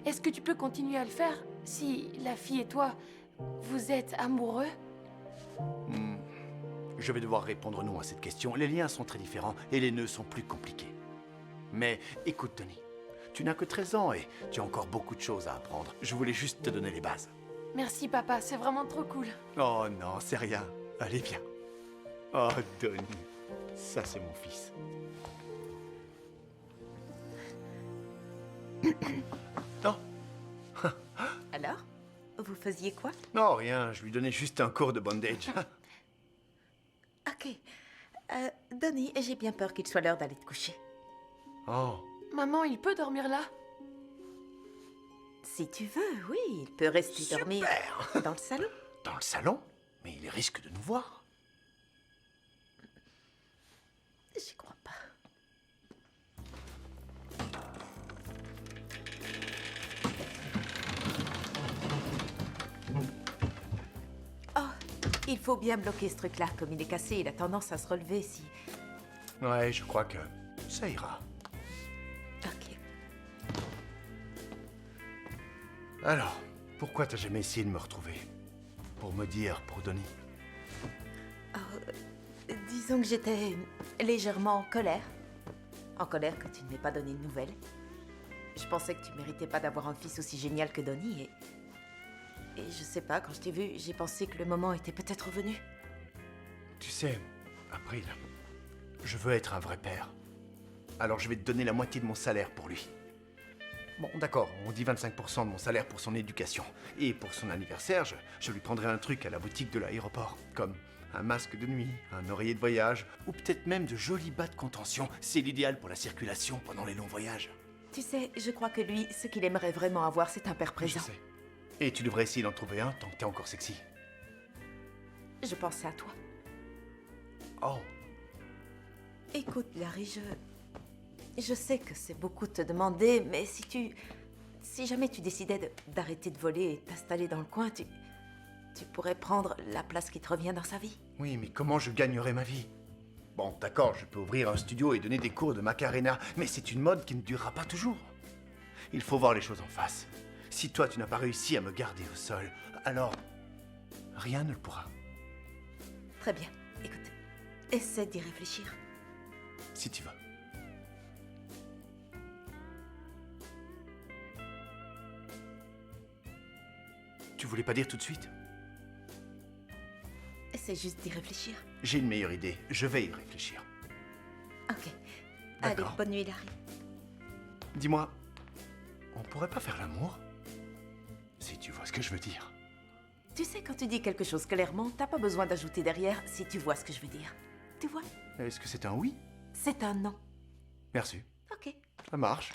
Est-ce que tu peux continuer à le faire si la fille et toi, vous êtes amoureux? Je vais devoir répondre non à cette question. Les liens sont très différents et les nœuds sont plus compliqués. Mais écoute, Donnie, tu n'as que 13 ans et tu as encore beaucoup de choses à apprendre. Je voulais juste te donner les bases. Merci papa, c'est vraiment trop cool. Oh non, c'est rien. Allez, viens. Oh, Donnie, ça c'est mon fils. Non. Alors? Vous faisiez quoi? Non, rien. Je lui donnais juste un cours de bondage. Ok. Donnie, j'ai bien peur qu'il soit l'heure d'aller te coucher. Oh. Maman, il peut dormir là? Si tu veux, oui, il peut rester dormir dans le salon. Dans le salon? Mais il risque de nous voir. J'y crois pas. Oh, il faut bien bloquer ce truc-là. Comme il est cassé, il a tendance à se relever si... Ouais, je crois que ça ira. Ok. Alors, pourquoi t'as jamais essayé de me retrouver? Pour me dire, pour Donnie? Disons que j'étais légèrement en colère. En colère que tu ne m'aies pas donné de nouvelles. Je pensais que tu méritais pas d'avoir un fils aussi génial que Donnie et je sais pas, quand je t'ai vu, j'ai pensé que le moment était peut-être venu. Tu sais, April, je veux être un vrai père. Alors je vais te donner la moitié de mon salaire pour lui. Bon, d'accord, on dit 25% de mon salaire pour son éducation. Et pour son anniversaire, je lui prendrai un truc à la boutique de l'aéroport. Comme un masque de nuit, un oreiller de voyage, ou peut-être même de jolis bas de contention. C'est l'idéal pour la circulation pendant les longs voyages. Tu sais, je crois que lui, ce qu'il aimerait vraiment avoir, c'est un père présent. Je sais. Et tu devrais essayer d'en trouver un tant que t'es encore sexy. Je pensais à toi. Oh. Écoute, Larry, je sais que c'est beaucoup te demander, mais si jamais tu décidais d'arrêter de voler et t'installer dans le coin, tu pourrais prendre la place qui te revient dans sa vie. Oui, mais comment je gagnerais ma vie? Bon, d'accord, je peux ouvrir un studio et donner des cours de Macarena, mais c'est une mode qui ne durera pas toujours. Il faut voir les choses en face. Si toi, tu n'as pas réussi à me garder au sol, alors rien ne le pourra. Très bien. Écoute, essaie d'y réfléchir. Si tu veux. Tu voulais pas dire tout de suite? Essaie juste d'y réfléchir. J'ai une meilleure idée. Je vais y réfléchir. Ok. Allez, D'accord. bonne nuit, Larry. Dis-moi, on pourrait pas faire l'amour? Si tu vois ce que je veux dire. Tu sais, quand tu dis quelque chose clairement, t'as pas besoin d'ajouter derrière si tu vois ce que je veux dire. Tu vois? Est-ce que c'est un oui? C'est un non. Merci. Ok. Ça marche.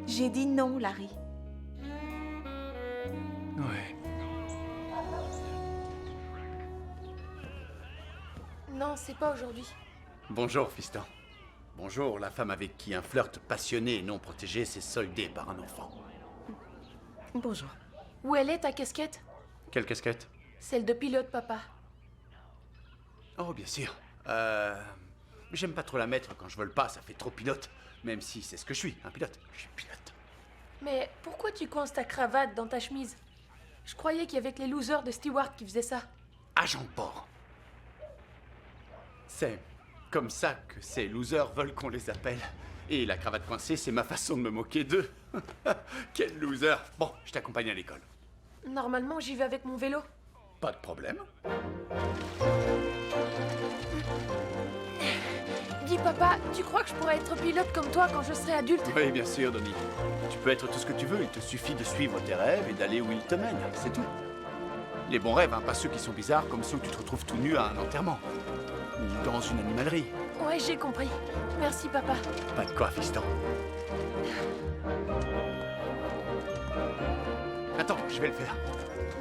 J'ai dit non, Larry. Ouais. Non, c'est pas aujourd'hui. Bonjour, fiston. Bonjour, la femme avec qui un flirt passionné et non protégé s'est soldé par un enfant. Bonjour. Où elle est, ta casquette? Quelle casquette? Celle de pilote, papa. Oh, bien sûr. J'aime pas trop la mettre quand je vole pas, ça fait trop pilote. Même si c'est ce que je suis, un pilote. Je suis pilote. Mais pourquoi tu coinces ta cravate dans ta chemise? Je croyais qu'il y avait que les losers de Stewart qui faisaient ça. Agent de port. C'est comme ça que ces losers veulent qu'on les appelle. Et la cravate coincée, c'est ma façon de me moquer d'eux. Quel loser. Bon, je t'accompagne à l'école. Normalement, j'y vais avec mon vélo. Pas de problème. Dis, papa, tu crois que je pourrais être pilote comme toi quand je serai adulte? Oui, bien sûr, Donnie. Tu peux être tout ce que tu veux, il te suffit de suivre tes rêves et d'aller où ils te mènent, c'est tout. Les bons rêves, hein, pas ceux qui sont bizarres, comme ceux où tu te retrouves tout nu à un enterrement. Ou dans une animalerie. Ouais, j'ai compris. Merci, papa. Pas de quoi, fiston. Attends, je vais le faire.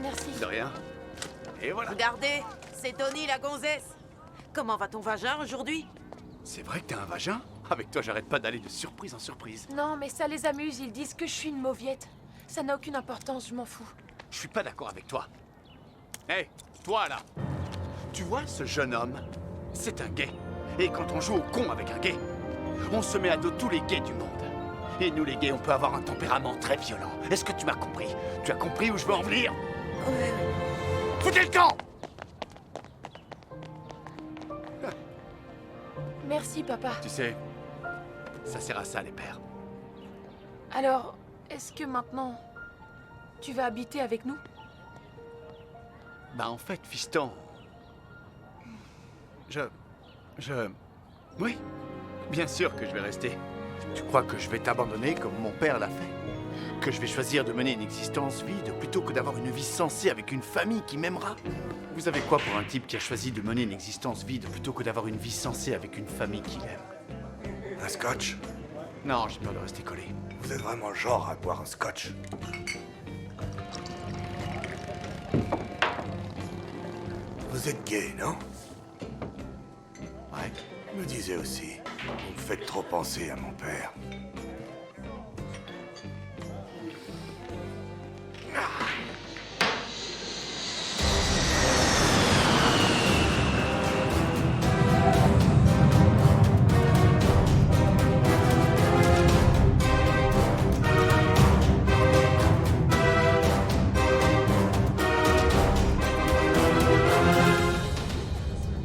Merci. De rien. Et voilà. Regardez, c'est Tony la gonzesse. Comment va ton vagin aujourd'hui? C'est vrai que t'as un vagin? Avec toi, j'arrête pas d'aller de surprise en surprise. Non, mais ça les amuse, ils disent que je suis une mauviette. Ça n'a aucune importance, je m'en fous. Je suis pas d'accord avec toi. Hé, toi là. Tu vois ce jeune homme? C'est un gay. Et quand on joue au con avec un gay, on se met à dos tous les gays du monde. Et nous les gays, on peut avoir un tempérament très violent. Est-ce que tu m'as compris? Tu as compris où je veux en venir? Ouais. Foutez le camp! Merci, papa. Tu sais, ça sert à ça, les pères. Alors, est-ce que maintenant, tu vas habiter avec nous? Bah en fait, fiston... Oui, bien sûr que je vais rester. Tu crois que je vais t'abandonner comme mon père l'a fait? Que je vais choisir de mener une existence vide plutôt que d'avoir une vie sensée avec une famille qui m'aimera? Vous savez quoi pour un type qui a choisi de mener une existence vide plutôt que d'avoir une vie sensée avec une famille qui l'aime? Un scotch? Non, j'ai peur de rester collé. Vous êtes vraiment le genre à boire un scotch. Vous êtes gay, non? Ouais. Je me disais aussi. Vous me faites trop penser à mon père.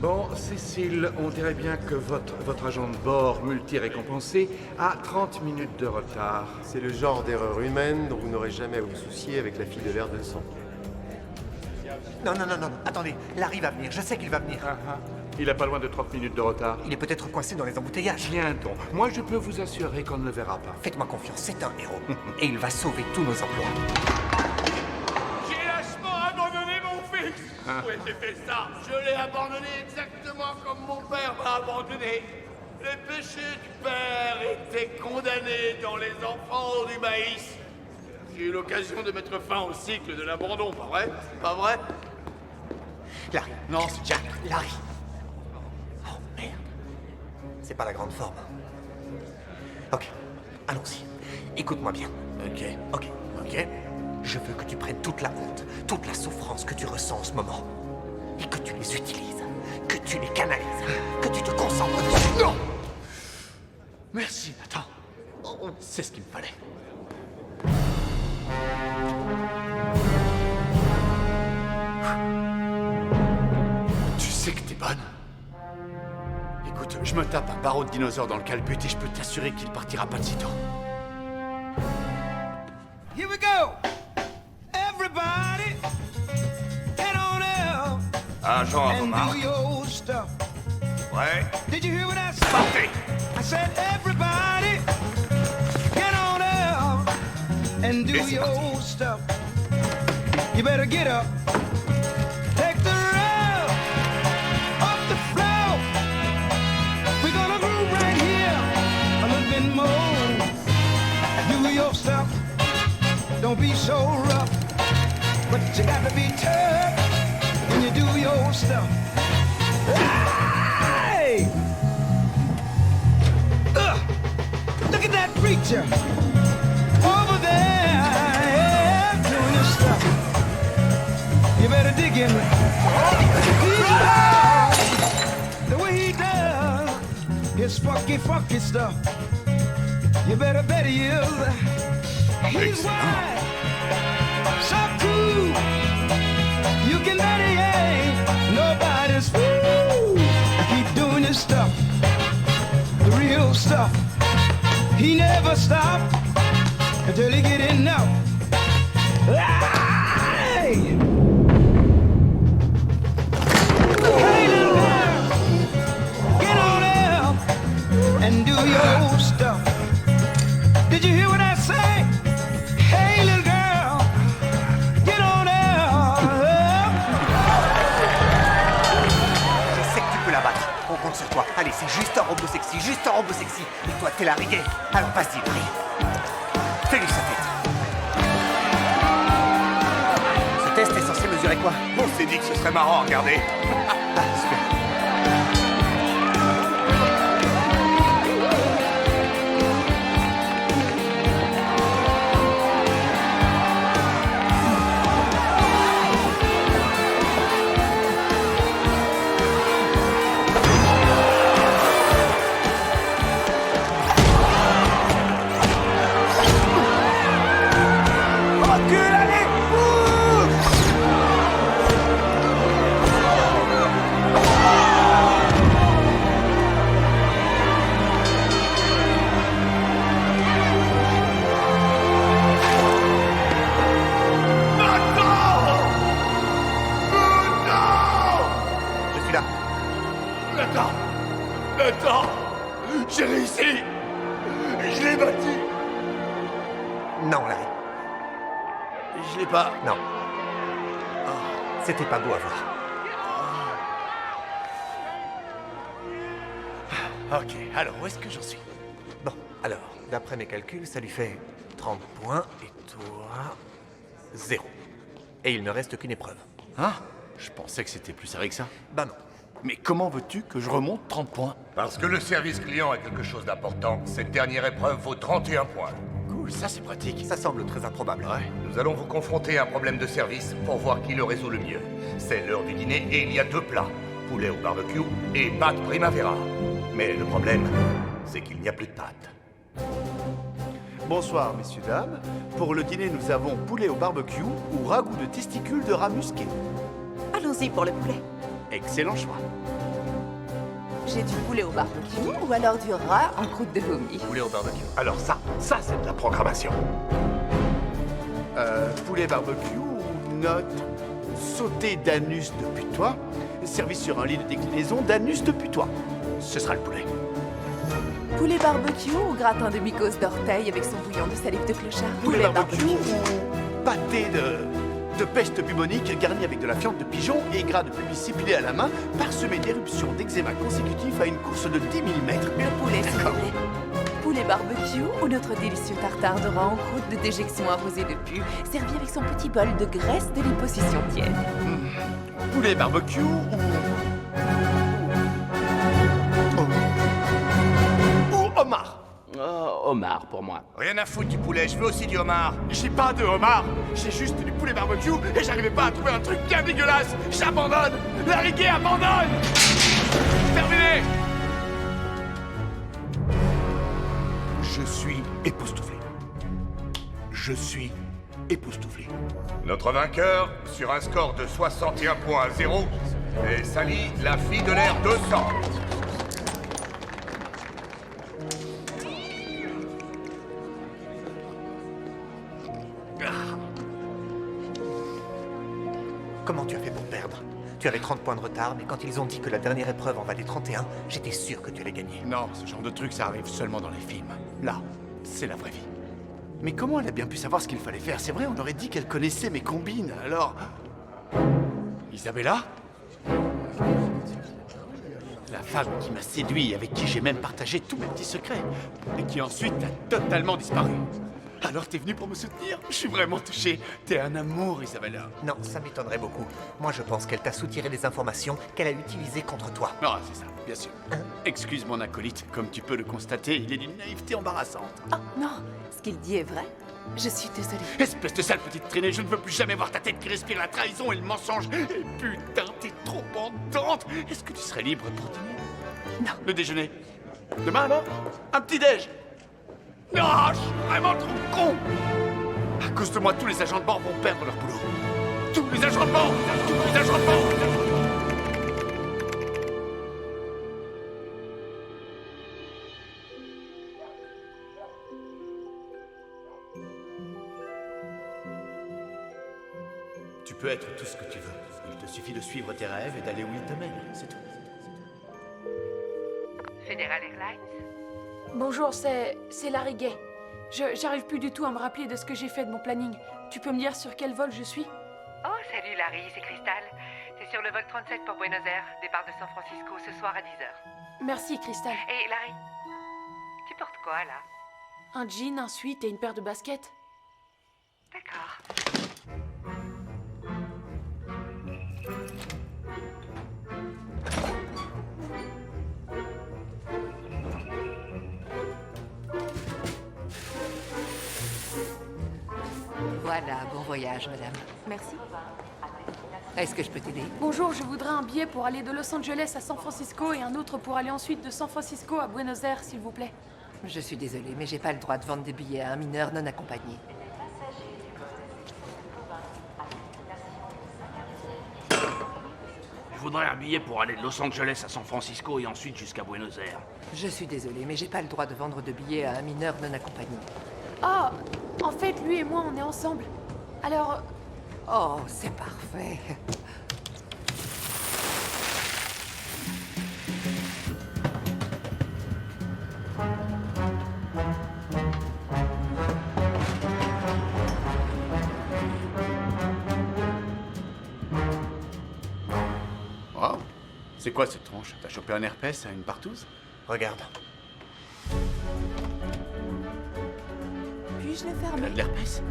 Bon, Cécile, on dirait bien que votre agent de bord multi-récompensé a 30 minutes de retard. C'est le genre d'erreur humaine dont vous n'aurez jamais à vous soucier avec la fille de l'air de sang. Non, attendez, Larry va venir, je sais qu'il va venir. Il a pas loin de 30 minutes de retard. Il est peut-être coincé dans les embouteillages. Viens donc, moi je peux vous assurer qu'on ne le verra pas. Faites-moi confiance, c'est un héros. Et il va sauver tous nos emplois. J'ai lâchement abandonné mon fils. Où était fait ça? Je l'ai abandonné exactement comme mon père m'a abandonné. Les péchés du père étaient condamnés dans les enfants du maïs. J'ai eu l'occasion de mettre fin au cycle de l'abandon, pas vrai? Pas vrai? Larry. Non, c'est Jack. Larry. Oh, merde. C'est pas la grande forme. Ok, allons-y. Écoute-moi bien. Ok. Je veux que tu prennes toute la honte, toute la souffrance que tu ressens en ce moment. Et que tu les utilises. Que tu les canalises. Que tu te concentres dessus. Non! Merci, attends. C'est ce qu'il me fallait. me tape un barreau de dinosaure dans le calbut et je peux t'assurer qu'il partira pas de sitôt. Here we go. Everybody, get on up Agent and Avomar. do your stuff. Ouais. Did you hear what I said? Partez. I said everybody, get on up and do your stuff. You better get up. Take the rub off the floor. We're gonna groove right here a little bit more. Do your stuff. Don't be so rough, but you got to be tough when you do your stuff. Hey! Look at that preacher over there doing his stuff. You better dig him. The way he does his funky stuff. You better bet he is. He's wild, so cool. You can bet he ain't nobody's fool. Keep doing his stuff, the real stuff. He never stop until he get enough. Hey! Hey, little girl, get on up and do your stuff. Did you hear what I say? Hey, little girl, get on up. Je sais que tu peux la battre. On compte sur toi. Allez, c'est juste un robot sexy, juste un robot sexy. Et toi, t'es la rigueur. Alors vas-y, brille. Fais-lui sa tête. Ce test est censé mesurer quoi? On s'est dit que ce serait marrant à regarder. Ah, super. Attends, j'ai réussi. Je l'ai battu. Non, Larry. Je l'ai pas. Non. C'était pas beau à voir. Ok, alors où est-ce que j'en suis? Bon, alors, d'après mes calculs, ça lui fait 30 points et toi... 0. Et il ne reste qu'une épreuve. Hein? Je pensais que c'était plus serré que ça. Bah non. Mais comment veux-tu que je remonte 30 points? Parce que le service client a quelque chose d'important. Cette dernière épreuve vaut 31 points. Cool, ça c'est pratique. Ça semble très improbable. Ouais. Nous allons vous confronter à un problème de service pour voir qui le résout le mieux. C'est l'heure du dîner et il y a 2 plats. Poulet au barbecue et pâtes primavera. Mais le problème, c'est qu'il n'y a plus de pâtes. Bonsoir, messieurs, dames. Pour le dîner, nous avons poulet au barbecue ou ragoût de testicules de rat musqué. Allons-y pour le poulet. Excellent choix. J'ai du poulet au barbecue ou alors du rat en croûte de vomi. Poulet au barbecue. Alors ça c'est de la programmation. Poulet barbecue ou note sauté d'anus de putois, servi sur un lit de déclinaison d'anus de putois. Ce sera le poulet. Poulet barbecue ou gratin de mycose d'orteil avec son bouillon de salive de clochard. Poulet barbecue ou pâté de peste bubonique garni avec de la fiente de pigeon et gras de pubis épilé à la main, parsemé d'éruptions d'eczéma consécutifs à une course de 10 mm. Le poulet, s'il vous plaît. Poulet barbecue ou notre délicieux tartare de rat en croûte de déjection arrosée de pu, servi avec son petit bol de graisse de liposuction tiède. Poulet barbecue ou homard. Oh, homard pour moi. Rien à foutre du poulet, je veux aussi du homard. J'ai pas de homard, j'ai juste du poulet barbecue et j'arrivais pas à trouver un truc bien dégueulasse. J'abandonne. La rigueur abandonne. Terminé. Je suis époustouflé. Je suis époustouflé. Notre vainqueur, sur un score de 61 points à 0, est Sally, la fille de l'air 200. perdre. Tu avais 30 points de retard, mais quand ils ont dit que la dernière épreuve en valait 31, j'étais sûr que tu allais gagner. Non, ce genre de truc, ça arrive seulement dans les films. Là, c'est la vraie vie. Mais comment elle a bien pu savoir ce qu'il fallait faire? C'est vrai, on aurait dit qu'elle connaissait mes combines, alors... Isabella? La femme qui m'a séduit, avec qui j'ai même partagé tous mes petits secrets, et qui ensuite a totalement disparu. Alors t'es venu pour me soutenir? Je suis vraiment touché. T'es un amour, Isabella. Non, ça m'étonnerait beaucoup. Moi, je pense qu'elle t'a soutiré des informations qu'elle a utilisées contre toi. Non, c'est ça, bien sûr. Excuse mon acolyte, comme tu peux le constater, il est d'une naïveté embarrassante. Oh non, ce qu'il dit est vrai. Je suis désolée. Espèce de sale petite traînée, je ne veux plus jamais voir ta tête qui respire la trahison et le mensonge. Et putain, t'es trop bandante. Est-ce que tu serais libre pour dîner? Non. Le déjeuner? Demain alors? Un petit déj? Non, je suis vraiment trop con. À cause de moi, tous les agents de bord vont perdre leur boulot. Tous les agents de bord! Tous les agents de bord! Tu peux être tout ce que tu veux. Il te suffit de suivre tes rêves et d'aller où ils te mènent, c'est tout. Federal Airlines? Bonjour, c'est Larry Gay. J'arrive plus du tout à me rappeler de ce que j'ai fait de mon planning. Tu peux me dire sur quel vol je suis? Oh, salut Larry, c'est Crystal. T'es sur le vol 37 pour Buenos Aires, départ de San Francisco ce soir à 10h. Merci, Crystal. Et Larry, tu portes quoi là? Un jean, un sweat et une paire de baskets. D'accord. Voilà, bon voyage, madame. Merci. Est-ce que je peux t'aider? Bonjour, je voudrais un billet pour aller de Los Angeles à San Francisco et un autre pour aller ensuite de San Francisco à Buenos Aires, s'il vous plaît. Je suis désolée, mais j'ai pas le droit de vendre des billets à un mineur non accompagné. Je voudrais un billet pour aller de Los Angeles à San Francisco et ensuite jusqu'à Buenos Aires. Je suis désolée, mais j'ai pas le droit de vendre de billets à un mineur non accompagné. Oh, en fait, lui et moi, on est ensemble. Alors... Oh, c'est parfait. Wow. C'est quoi cette tronche? T'as chopé un herpès à une partouze? Regarde. Puis-je le fermer? L'herpès?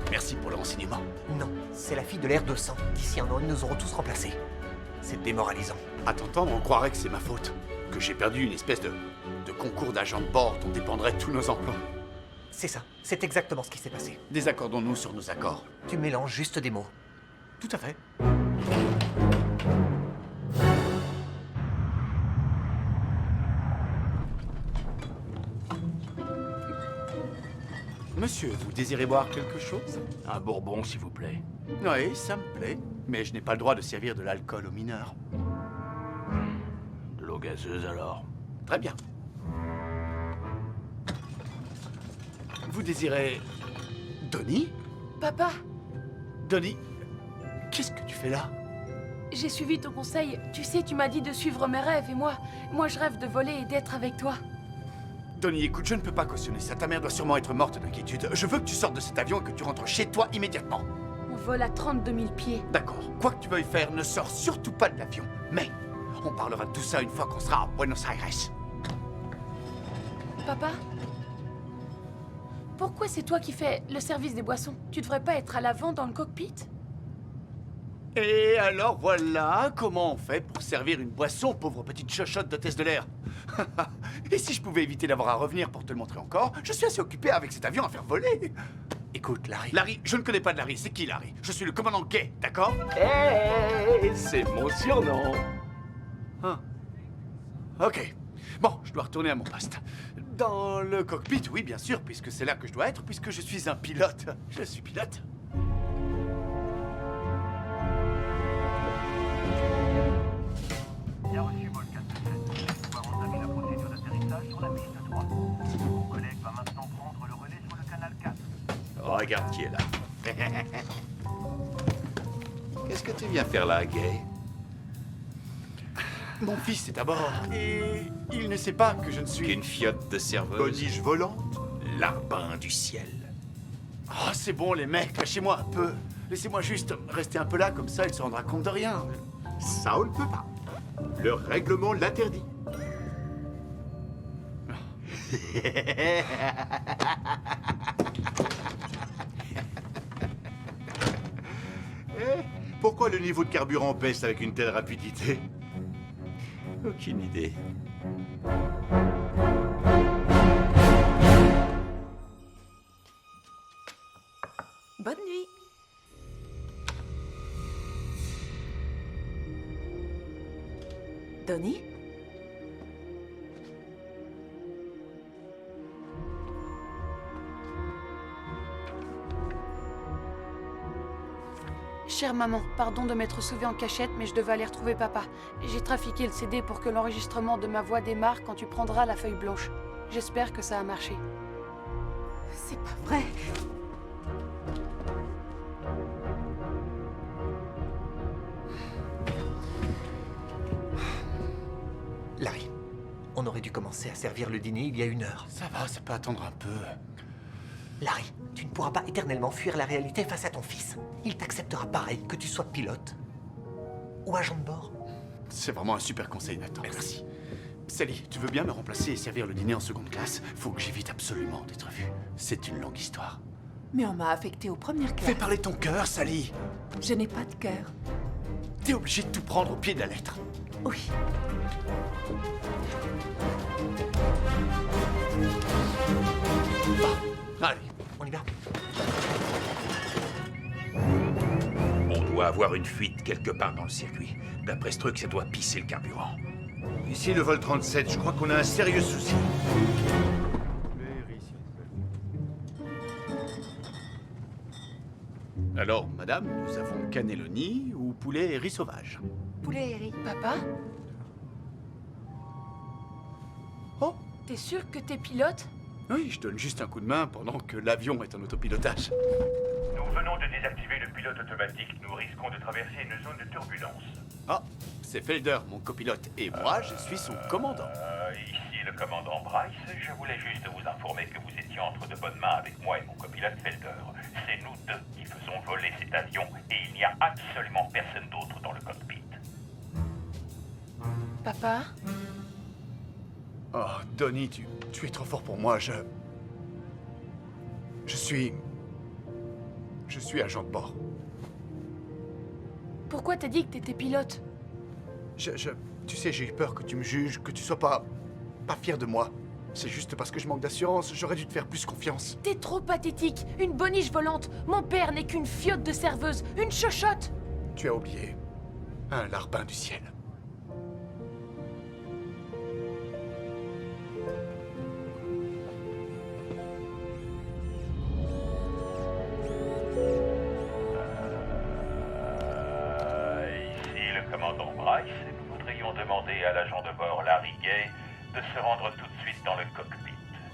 Merci pour le renseignement. Non, c'est la fille de l'Air 200. D'ici un an, ils nous auront tous remplacés. C'est démoralisant. À t'entendre, on croirait que c'est ma faute. Que j'ai perdu une espèce de concours d'agents de bord dont dépendraient tous nos emplois. C'est ça, c'est exactement ce qui s'est passé. Désaccordons-nous sur nos accords. Tu mélanges juste des mots. Tout à fait. Monsieur, vous désirez boire quelque chose? Un bourbon, s'il vous plaît. Oui, ça me plaît. Mais je n'ai pas le droit de servir de l'alcool aux mineurs. De l'eau gazeuse, alors. Très bien. Vous désirez... Donnie? Papa, Donnie, qu'est-ce que tu fais là? j'ai suivi ton conseil. Tu sais, tu m'as dit de suivre mes rêves et moi je rêve de voler et d'être avec toi. Donnie, écoute, je ne peux pas cautionner ça. Ta mère doit sûrement être morte d'inquiétude. Je veux que tu sortes de cet avion et que tu rentres chez toi immédiatement. On vole à 32 000 pieds. D'accord. Quoi que tu veuilles faire, ne sors surtout pas de l'avion. Mais on parlera de tout ça une fois qu'on sera à Buenos Aires. Papa? Pourquoi c'est toi qui fais le service des boissons? Tu devrais pas être à l'avant dans le cockpit? Et alors voilà comment on fait pour servir une boisson, pauvre petite chochotte d'hôtesse de l'air. Et si je pouvais éviter d'avoir à revenir pour te le montrer encore, je suis assez occupé avec cet avion à faire voler. Écoute, Larry. Larry, je ne connais pas de Larry. C'est qui, Larry? Je suis le commandant Gay, d'accord? Hey, c'est mon surnom. Ah. Ok. Bon, je dois retourner à mon poste. Dans le cockpit, oui, bien sûr, puisque c'est là que je dois être, puisque je suis un pilote. Je suis pilote. Bien reçu, vol 427. On va entamer la procédure d'atterrissage sur la piste 3. Mon collègue va maintenant prendre le relais sur le canal 4. Oh, regarde qui est là. Qu'est-ce que tu viens faire là, Gay? Mon fils est à bord et il ne sait pas que je ne suis... Qu'une fiotte de serveuse. Boniche volante. Larbin du ciel. Oh, c'est bon, les mecs, lâchez-moi un peu. Laissez-moi juste rester un peu là, comme ça, il se rendra compte de rien. Ça, on ne peut pas. Le règlement l'interdit. Pourquoi le niveau de carburant baisse avec une telle rapidité? Aucune idée. Bonne nuit. Donnie? Chère maman, pardon de m'être sauvée en cachette, mais je devais aller retrouver papa. J'ai trafiqué le CD pour que l'enregistrement de ma voix démarre quand tu prendras la feuille blanche. J'espère que ça a marché. C'est pas vrai. Larry, on aurait dû commencer à servir le dîner il y a 1 heure. Ça va, ça peut attendre un peu. Larry, tu ne pourras pas éternellement fuir la réalité face à ton fils. Il t'acceptera pareil, que tu sois pilote ou agent de bord. C'est vraiment un super conseil, Nathan. Merci. Sally, tu veux bien me remplacer et servir le dîner en seconde classe? Faut que j'évite absolument d'être vu. C'est une longue histoire. Mais on m'a affectée aux premières classes. Fais parler ton cœur, Sally. Je n'ai pas de cœur. T'es obligé de tout prendre au pied de la lettre. Oui. Allez, on y va. On doit avoir une fuite quelque part dans le circuit. D'après ce truc, ça doit pisser le carburant. Ici, le vol 37, je crois qu'on a un sérieux souci. Alors, madame, nous avons cannelloni ou poulet et riz sauvage. Poulet et riz. Papa? Oh? T'es sûr que t'es pilote? Oui, je donne juste un coup de main pendant que l'avion est en autopilotage. Nous venons de désactiver le pilote automatique. Nous risquons de traverser une zone de turbulence. Ah, c'est Felder, mon copilote, et moi, je suis son commandant. Ici le commandant Bryce. Je voulais juste vous informer que vous étiez entre de bonnes mains avec moi et mon copilote Felder. C'est nous deux qui faisons voler cet avion et il n'y a absolument personne d'autre dans le cockpit. Papa? Oh, Donnie, tu es trop fort pour moi, Je suis agent de bord. Pourquoi t'as dit que t'étais pilote? Tu sais, j'ai eu peur que tu me juges, que tu sois pas fier de moi. C'est juste parce que je manque d'assurance, j'aurais dû te faire plus confiance. T'es trop pathétique. Une boniche volante. Mon père n'est qu'une fiotte de serveuse. Une chochotte. Tu as oublié. Un larbin du ciel. Ici le commandant Bryce. Nous voudrions demander à l'agent de bord Larry Gay de se rendre tout de suite dans le cockpit.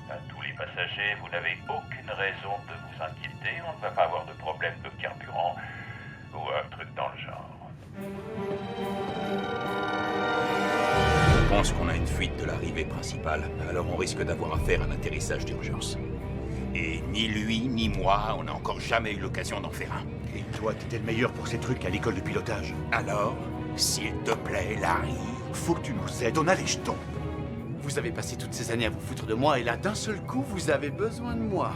À tous les passagers, vous n'avez aucune raison de vous inquiéter. On ne va pas avoir de problème de carburant ou un truc dans le genre. Je pense qu'on a une fuite de l'arrivée principale, alors on risque d'avoir à faire un atterrissage d'urgence. Et ni lui, ni moi, on n'a encore jamais eu l'occasion d'en faire un. Et toi, t'étais le meilleur pour ces trucs à l'école de pilotage. Alors, s'il te plaît, Larry, faut que tu nous aides, on a les jetons. Vous avez passé toutes ces années à vous foutre de moi et là, d'un seul coup, vous avez besoin de moi.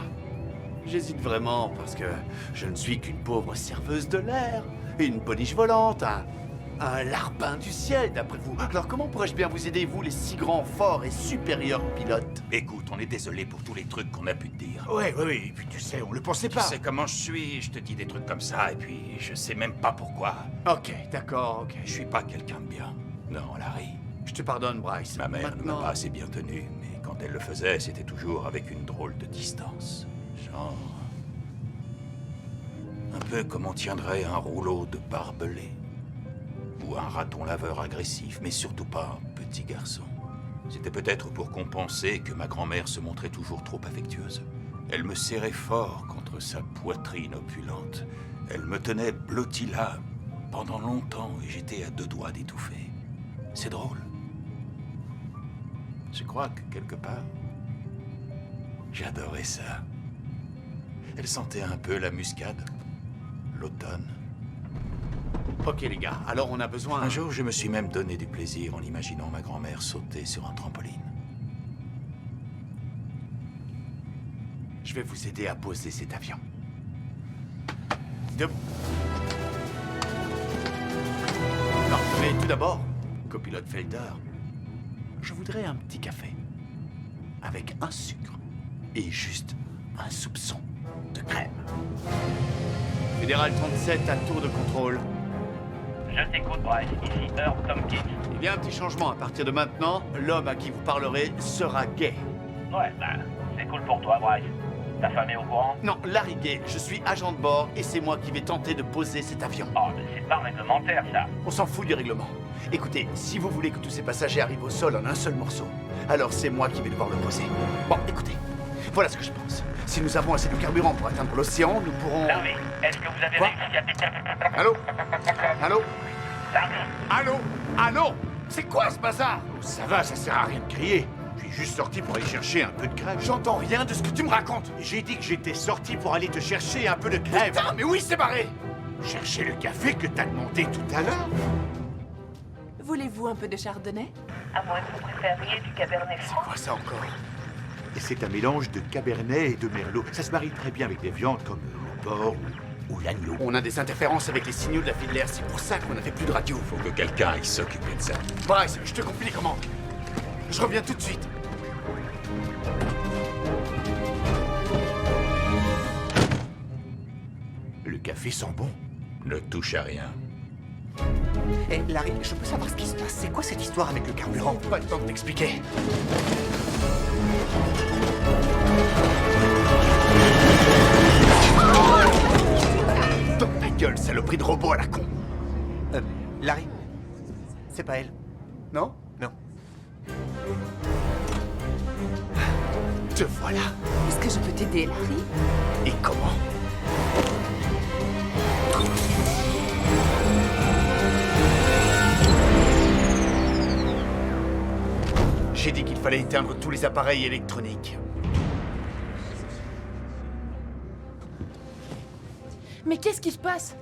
J'hésite vraiment parce que je ne suis qu'une pauvre serveuse de l'air, une boniche volante, un larbin du ciel, d'après vous. Alors comment pourrais-je bien vous aider, vous, les si grands, forts et supérieurs pilotes? Écoute, on est désolé pour tous les trucs qu'on a pu te dire. Ouais, et puis tu sais, on le pensait pas. Tu sais comment je suis, je te dis des trucs comme ça, et puis je sais même pas pourquoi. Ok, d'accord, ok. Je suis pas quelqu'un de bien. Non, Larry. Je te pardonne, Bryce. Ma mère ne m'a pas assez bien tenu, mais quand elle le faisait, c'était toujours avec une drôle de distance. Genre... un peu comme on tiendrait un rouleau de barbelé. Ou un raton laveur agressif, mais surtout pas un petit garçon. C'était peut-être pour compenser que ma grand-mère se montrait toujours trop affectueuse. Elle me serrait fort contre sa poitrine opulente. Elle me tenait blotti là, pendant longtemps et j'étais à 2 doigts d'étouffer. C'est drôle. Je crois que quelque part, j'adorais ça. Elle sentait un peu la muscade, l'automne. Ok les gars, alors on a besoin... Un jour, je me suis même donné du plaisir en imaginant ma grand-mère sauter sur un trampoline. Je vais vous aider à poser cet avion. Non, mais tout d'abord, copilote Felder, je voudrais un petit café. Avec un sucre et juste un soupçon de crème. Fédéral 37 à tour de contrôle. Je t'écoute, Bryce. Ici Herb Tompkins. Il y a un petit changement. À partir de maintenant, l'homme à qui vous parlerez sera gay. Ouais, ben, c'est cool pour toi, Bryce. Ta femme est au courant? Non, Larry Gay, je suis agent de bord et c'est moi qui vais tenter de poser cet avion. Oh, mais c'est pas réglementaire, ça. On s'en fout du règlement. Écoutez, si vous voulez que tous ces passagers arrivent au sol en un seul morceau, alors c'est moi qui vais devoir le poser. Bon, écoutez, voilà ce que je pense. Si nous avons assez de carburant pour atteindre l'océan, nous pourrons... Larry, est-ce que vous avez réussi à déterminer... Allô? Allô? Allô? Allô? C'est quoi ce bazar? Oh, ça va, ça sert à rien de crier. Je suis juste sorti pour aller chercher un peu de crème. J'entends rien de ce que tu me racontes. J'ai dit que j'étais sorti pour aller te chercher un peu de crème. Putain, mais oui, c'est barré. Chercher le café que t'as demandé tout à l'heure. Voulez-vous un peu de chardonnay? À moins que vous préfériez du cabernet franc. C'est quoi ça encore? Et c'est un mélange de cabernet et de merlot. Ça se marie très bien avec des viandes comme le porc ou l'agneau. On a des interférences avec les signaux de la file d'air. C'est pour ça qu'on n'avait plus de radio. Faut que quelqu'un aille s'occuper de ça. Bryce, je te confie les commandes. Je reviens tout de suite. Le café sent bon. Ne touche à rien. Hé, Larry, je peux savoir ce qui se passe. C'est quoi cette histoire avec le carburant? Pas le temps de t'expliquer. Dans ta gueule, saloperie de robot à la con. Larry, c'est pas elle. Non? Non. Te voilà. Est-ce que je peux t'aider, Larry? Et comment? J'ai dit qu'il fallait éteindre tous les appareils électroniques. Mais qu'est-ce qui se passe?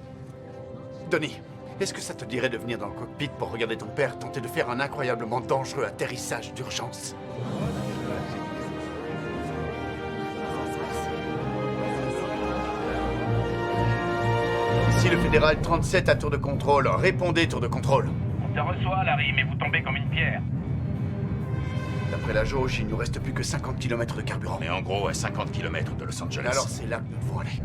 Donnie, est-ce que ça te dirait de venir dans le cockpit pour regarder ton père tenter de faire un incroyablement dangereux atterrissage d'urgence? Ici le fédéral 37 à tour de contrôle. Répondez, tour de contrôle. On te reçoit, Larry, mais vous tombez comme une pierre. D'après la jauge, il nous reste plus que 50 km de carburant. Mais en gros, à 50 km de Los Angeles. Alors c'est là que nous devons aller.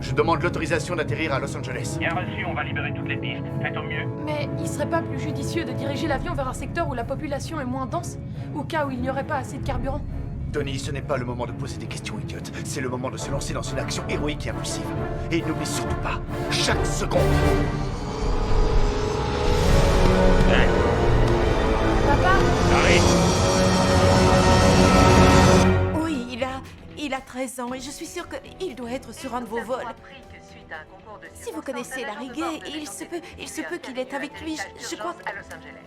Je demande l'autorisation d'atterrir à Los Angeles. Bien reçu, on va libérer toutes les pistes. Faites au mieux. Mais il serait pas plus judicieux de diriger l'avion vers un secteur où la population est moins dense? Au cas où il n'y aurait pas assez de carburant? Donnie, ce n'est pas le moment de poser des questions idiotes. C'est le moment de se lancer dans une action héroïque et impulsive. Et n'oublie surtout pas, chaque seconde. Papa? Oui, il a 13 ans et je suis sûre qu'il doit être sur un de vos vols. Si vous connaissez Larry Gay, il se peut qu'il est avec lui, je crois... À Los Angeles.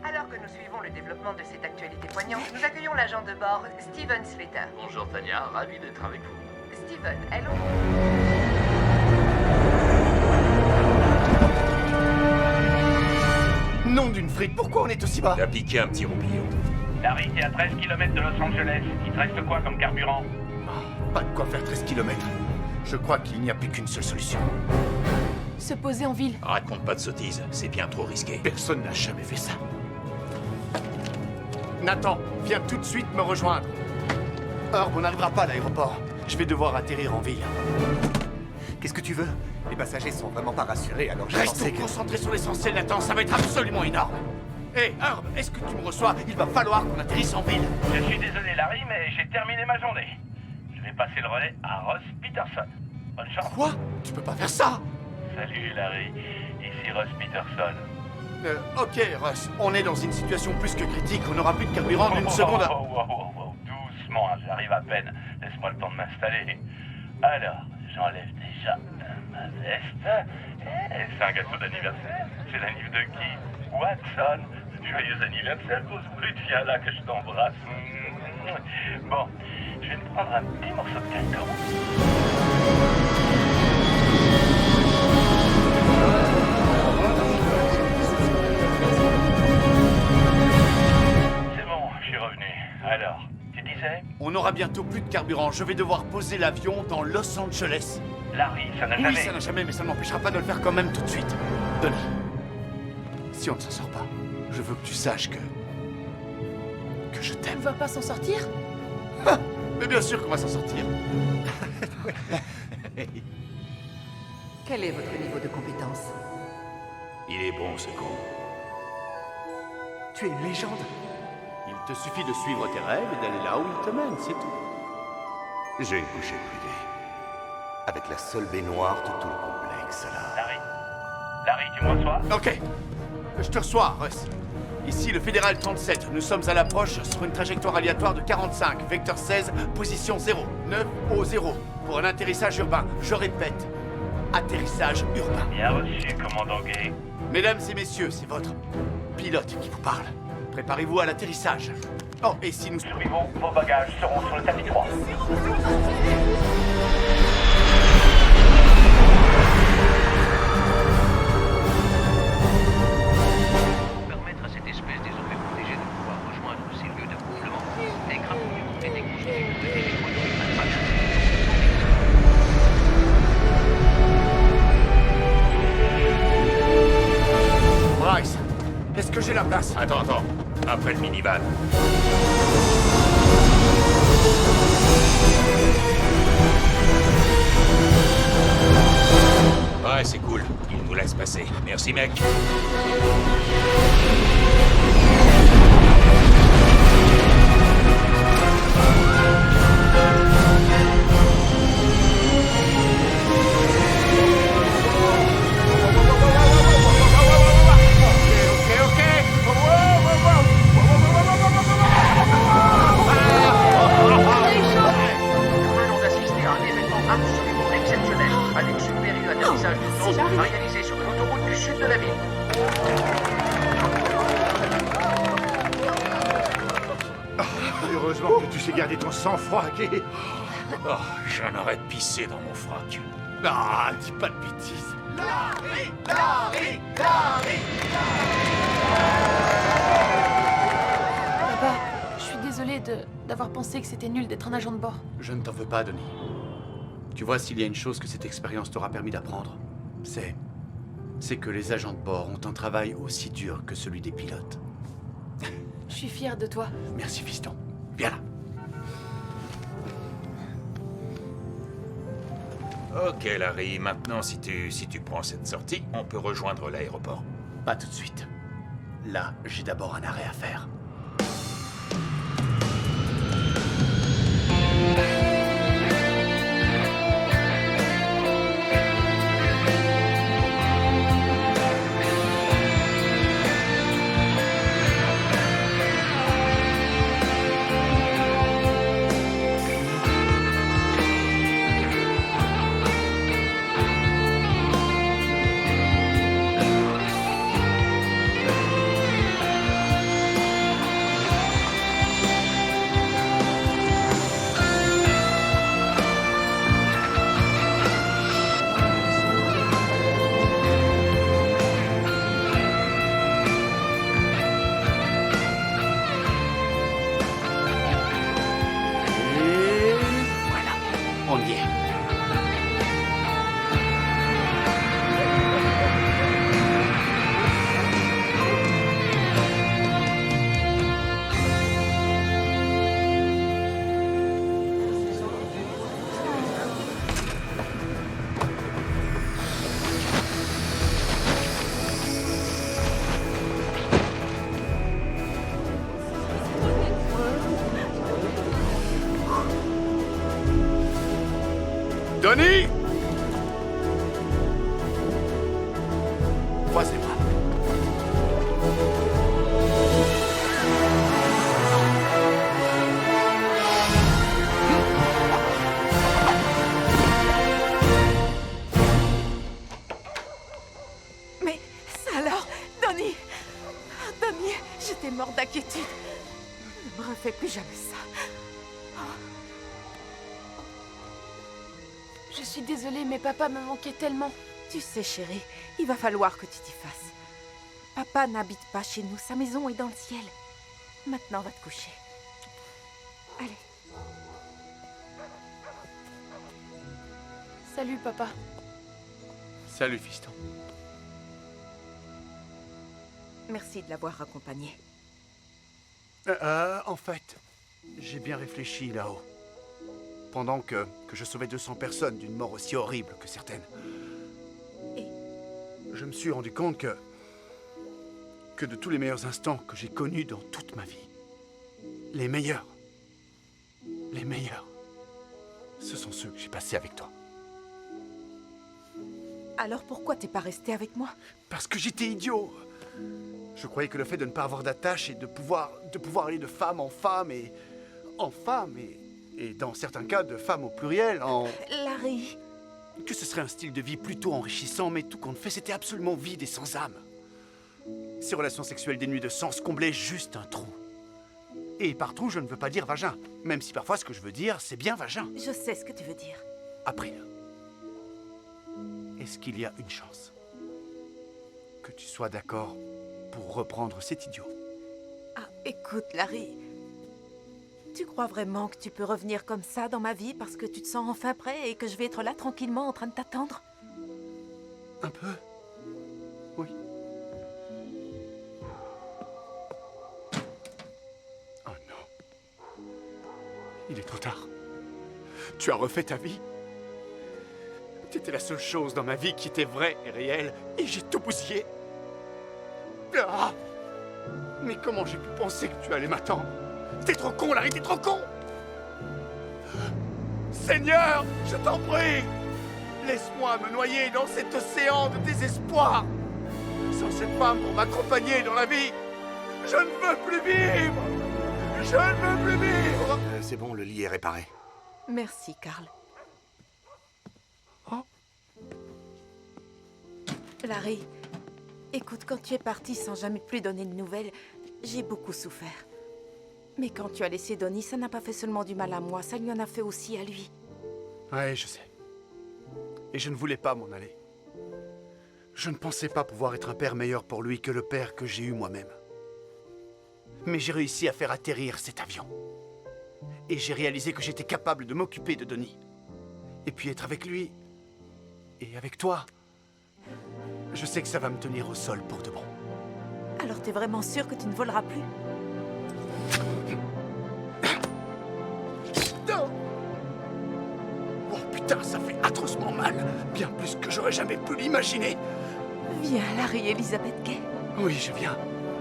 Alors que nous suivons le développement de cette actualité poignante, nous accueillons l'agent de bord, Steven Slater. Bonjour Tania, ravi d'être avec vous. Steven, hello. Nom d'une frite, pourquoi on est aussi bas? T'as piqué un petit roupillon. Larry, t'es à 13 km de Los Angeles. Il te reste quoi comme carburant? Pas de quoi faire 13 km. Je crois qu'il n'y a plus qu'une seule solution. Se poser en ville. Raconte pas de sottises, c'est bien trop risqué. Personne n'a jamais fait ça. Nathan, viens tout de suite me rejoindre. Herb, on n'arrivera pas à l'aéroport. Je vais devoir atterrir en ville. Qu'est-ce que tu veux? Les passagers sont vraiment pas rassurés, alors j'ai Restons pensé que... concentrés sur l'essentiel, Nathan, ça va être absolument énorme. Hé, Herb, est-ce que tu me reçois? Il va falloir qu'on atterrisse en ville. Je suis désolé, Larry, mais j'ai terminé ma journée. Je vais passer le relais à Ross Peterson. Bonne chance. Quoi? Tu peux pas faire ça? Salut, Larry. Ici Ross Peterson. Ok, Russ, on est dans une situation plus que critique. On n'aura plus de carburant d'une seconde à... Doucement, j'arrive à peine. Laisse-moi le temps de m'installer. Alors, j'enlève déjà ma veste. C'est un gâteau d'anniversaire. C'est l'anniv de qui? Watson. Joyeux anniversaire, Rosewood. Viens là que je t'embrasse. Bon, je vais me prendre un petit morceau de gâteau. C'est bon, je suis revenu. Alors, tu disais? On aura bientôt plus de carburant. Je vais devoir poser l'avion dans Los Angeles. Larry, ça n'a Oui, jamais... ça n'a jamais, mais ça ne m'empêchera pas de le faire quand même tout de suite. Donnie, si on ne s'en sort pas, je veux que tu saches que je t'aime. On va pas s'en sortir? Mais bien sûr qu'on va s'en sortir. Quel est votre niveau de compétence? Il est bon, ce con. Tu es une légende. Il te suffit de suivre tes rêves et d'aller là où ils te mènent, c'est tout. J'ai une couche privée. Avec la seule baignoire de tout le complexe, là. Larry, tu me reçois? Ok. Je te reçois, Russ. Ici, le Fédéral 37. Nous sommes à l'approche sur une trajectoire aléatoire de 45, vecteur 16, position 0, 9 au 0, pour un atterrissage urbain. Je répète, atterrissage urbain. Bien reçu, commandant Gay. Mesdames et messieurs, c'est votre pilote qui vous parle. Préparez-vous à l'atterrissage. Oh, et si nous survivons, vos bagages seront sur le tapis 3. Permettre à cette espèce désormais protégée de pouvoir rejoindre ses lieux d'accouplement, des crapauds et des constitués pour aider les moyens à traverser. Bryce, est-ce que j'ai la place? Attends. Après le minivan. Ouais, c'est cool. Il nous laisse passer. Merci, mec. Nous venons d'assister à un événement absolument exceptionnel. Un exupérieux atterrissage du drone réalisé sur l'autoroute du sud de la ville. Heureusement que tu sais garder ton sang-froid, Gay. Oh, j'en aurais pissé dans mon froc. Ah, dis pas de bêtises. Papa, je suis désolée d'avoir pensé que c'était nul d'être un agent de bord. Je ne t'en veux pas, Donnie. Tu vois, s'il y a une chose que cette expérience t'aura permis d'apprendre, c'est que les agents de bord ont un travail aussi dur que celui des pilotes. Je suis fière de toi. Merci, fiston. Viens là. Ok, Larry, maintenant, si tu prends cette sortie, on peut rejoindre l'aéroport. Pas tout de suite. Là, j'ai d'abord un arrêt à faire. On y est. Donnie! Croise les bras. refais plus jamais ça. Je suis désolée, mais papa me manquait tellement. Tu sais, chérie, il va falloir que tu t'y fasses. Papa n'habite pas chez nous, sa maison est dans le ciel. Maintenant, va te coucher. Allez. Salut, papa. Salut, fiston. Merci de l'avoir accompagné. En fait, j'ai bien réfléchi là-haut. Pendant que je sauvais 200 personnes d'une mort aussi horrible que certaines. Et je me suis rendu compte que de tous les meilleurs instants que j'ai connus dans toute ma vie, les meilleurs, ce sont ceux que j'ai passés avec toi. alors pourquoi t'es pas resté avec moi? Parce que j'étais idiot. Je croyais que le fait de ne pas avoir d'attache et de pouvoir aller de femme en femme et dans certains cas de femme au pluriel en... Larry. Que ce serait un style de vie plutôt enrichissant, mais tout compte fait, c'était absolument vide et sans âme. Ces relations sexuelles dénuées de sens comblaient juste un trou. Et par trou, je ne veux pas dire vagin, même si parfois ce que je veux dire, c'est bien vagin. Je sais ce que tu veux dire. April, est-ce qu'il y a une chance que tu sois d'accord pour reprendre cet idiot? Ah, écoute, Larry. Tu crois vraiment que tu peux revenir comme ça dans ma vie parce que tu te sens enfin prêt et que je vais être là tranquillement en train de t'attendre? Un peu. Oui. Oh non. Il est trop tard. Tu as refait ta vie. Tu étais la seule chose dans ma vie qui était vraie et réelle, et j'ai tout bousillé. Ah! Mais comment j'ai pu penser que tu allais m'attendre? T'es trop con, Larry, t'es trop con! Seigneur, je t'en prie! Laisse-moi me noyer dans cet océan de désespoir! Sans cette femme pour m'accompagner dans la vie, je ne veux plus vivre! Je ne veux plus vivre! C'est bon, le lit est réparé. Merci, Carl. Oh. Larry, écoute, quand tu es parti sans jamais plus donner de nouvelles, j'ai beaucoup souffert. Mais quand tu as laissé Donnie, ça n'a pas fait seulement du mal à moi, ça lui en a fait aussi à lui. Ouais, je sais. Et je ne voulais pas m'en aller. Je ne pensais pas pouvoir être un père meilleur pour lui que le père que j'ai eu moi-même. Mais j'ai réussi à faire atterrir cet avion. Et j'ai réalisé que j'étais capable de m'occuper de Donnie. Et puis être avec lui, et avec toi, je sais que ça va me tenir au sol pour de bon. Alors t'es vraiment sûr que tu ne voleras plus? Oh putain, ça fait atrocement mal. Bien plus que j'aurais jamais pu l'imaginer. Viens, Larry Elizabeth Gay. Oui, je viens.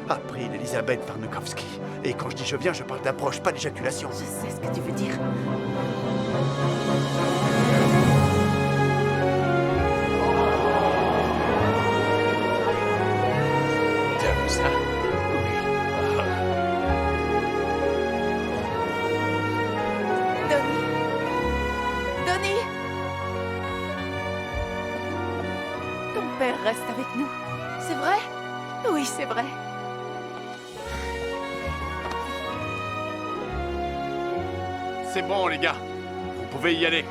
April Elisabeth Warnokowski. Et quand je dis je viens, je parle d'approche, pas d'éjaculation. Je sais ce que tu veux dire. T'aimes ça? Donnie! Ton père reste avec nous. C'est vrai? Oui, c'est vrai. C'est bon, les gars. Vous pouvez y aller.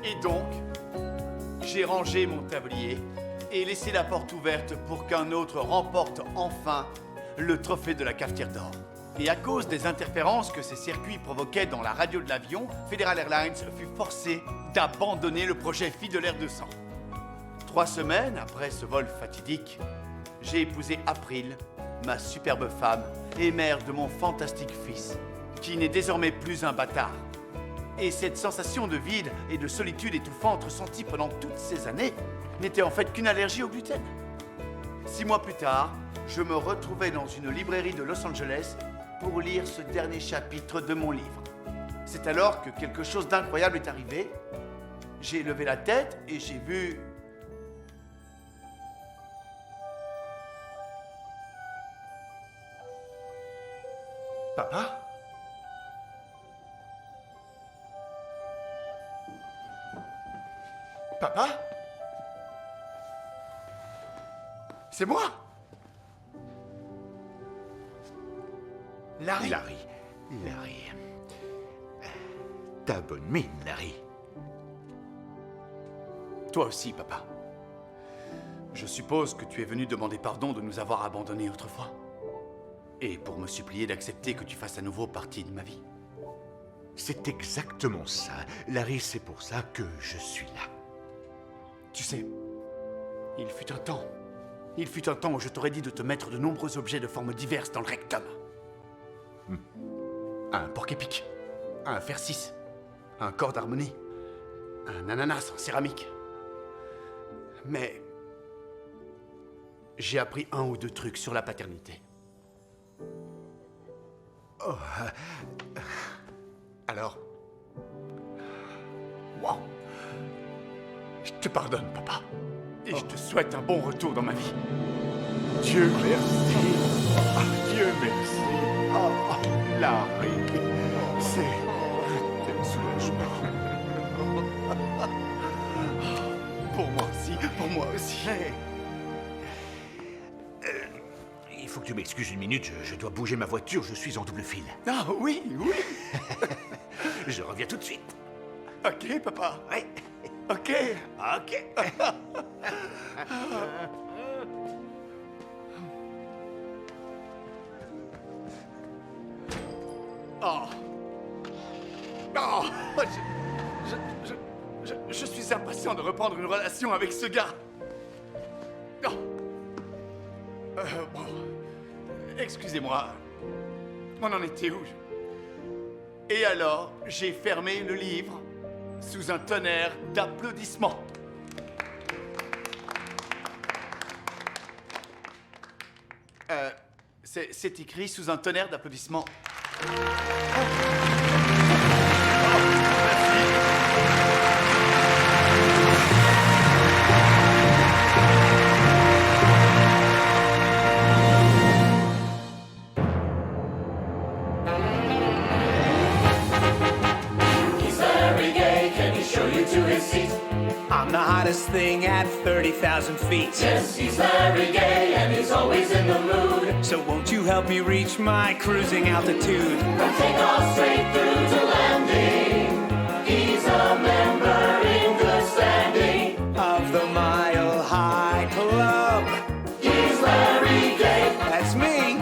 Et donc, j'ai rangé mon tablier et laissé la porte ouverte pour qu'un autre remporte enfin le trophée de la cafetière d'or. Et à cause des interférences que ces circuits provoquaient dans la radio de l'avion, Federal Airlines fut forcé d'abandonner le projet Fille de l'Air 200. 3 semaines après ce vol fatidique, j'ai épousé April, ma superbe femme et mère de mon fantastique fils, qui n'est désormais plus un bâtard. Et cette sensation de vide et de solitude étouffante ressentie pendant toutes ces années n'était en fait qu'une allergie au gluten. 6 mois plus tard, je me retrouvais dans une librairie de Los Angeles pour lire ce dernier chapitre de mon livre. C'est alors que quelque chose d'incroyable est arrivé. J'ai levé la tête et j'ai vu... Papa? Papa? C'est moi? Larry? Larry. Ta bonne mine, Larry. Toi aussi, papa. Je suppose que tu es venu demander pardon de nous avoir abandonnés autrefois. Et pour me supplier d'accepter que tu fasses à nouveau partie de ma vie. C'est exactement ça. Larry, c'est pour ça que je suis là. Tu sais, il fut un temps où je t'aurais dit de te mettre de nombreux objets de formes diverses dans le rectum. Un porc-épic, un fer-6, un corps d'harmonie, un ananas en céramique. Mais j'ai appris un ou deux trucs sur la paternité. Oh. Alors, wow. Je te pardonne, papa. Et je te souhaite un bon retour dans ma vie. Dieu merci. Dieu merci. Oh, Larry, c'est quel soulagement. Pour moi aussi. Il faut que tu m'excuses une minute, je dois bouger ma voiture, je suis en double fil. Ah oui. Je reviens tout de suite. Ok, papa. Ouais. Ok. Je suis impatient de reprendre une relation avec ce gars. Bon. Excusez-moi. On en était où? Et alors, j'ai fermé le livre sous un tonnerre d'applaudissements. C'est écrit sous un tonnerre d'applaudissements. I'm the hottest thing at 30,000 feet. Yes, he's Larry Gay and he's always in the mood. So won't you help me reach my cruising altitude? We'll take off straight through to landing. He's a member in good standing Of the Mile High Club. He's Larry Gay. That's me.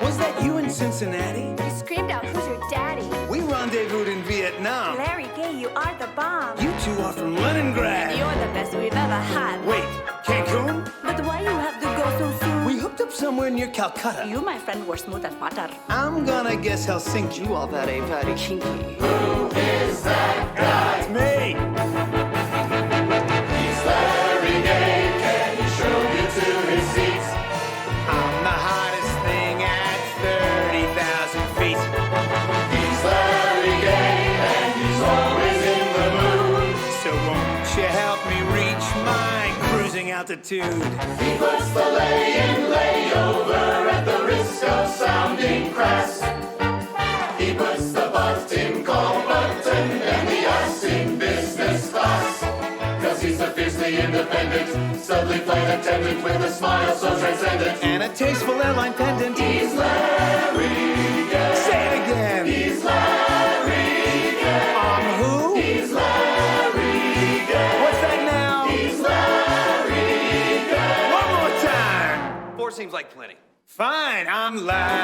Was that you in Cincinnati? You screamed out, "Who's your daddy?" We rendezvoused in Vietnam. Larry Gay, you are the bomb. You two are from Leningrad. You're the best we've ever had. Wait, Cancun? But why you have to go so soon? We hooked up somewhere near Calcutta. You, my friend, were smooth as butter. I'm gonna guess Helsinki. You are very, very kinky. Who is that guy? It's me. He's Larry Gay. Can he show you to his seats? I'm the hottest thing at 30,000 feet. He's Larry Gay and he's always in the mood. So won't you help me reach my cruising altitude? He puts the lay-in layover at the risk of sounding crass. He puts the button call button and the ass in business class. Cause he's a fiercely independent, subtly flight attendant with a smile so transcendent. And a tasteful airline pendant. He's Larry Gay. Say it again. He's Larry Gay. Who? He's Larry Gay. What's that now? He's Larry Gay. One more time. 4 seems like plenty. Fine, I'm Larry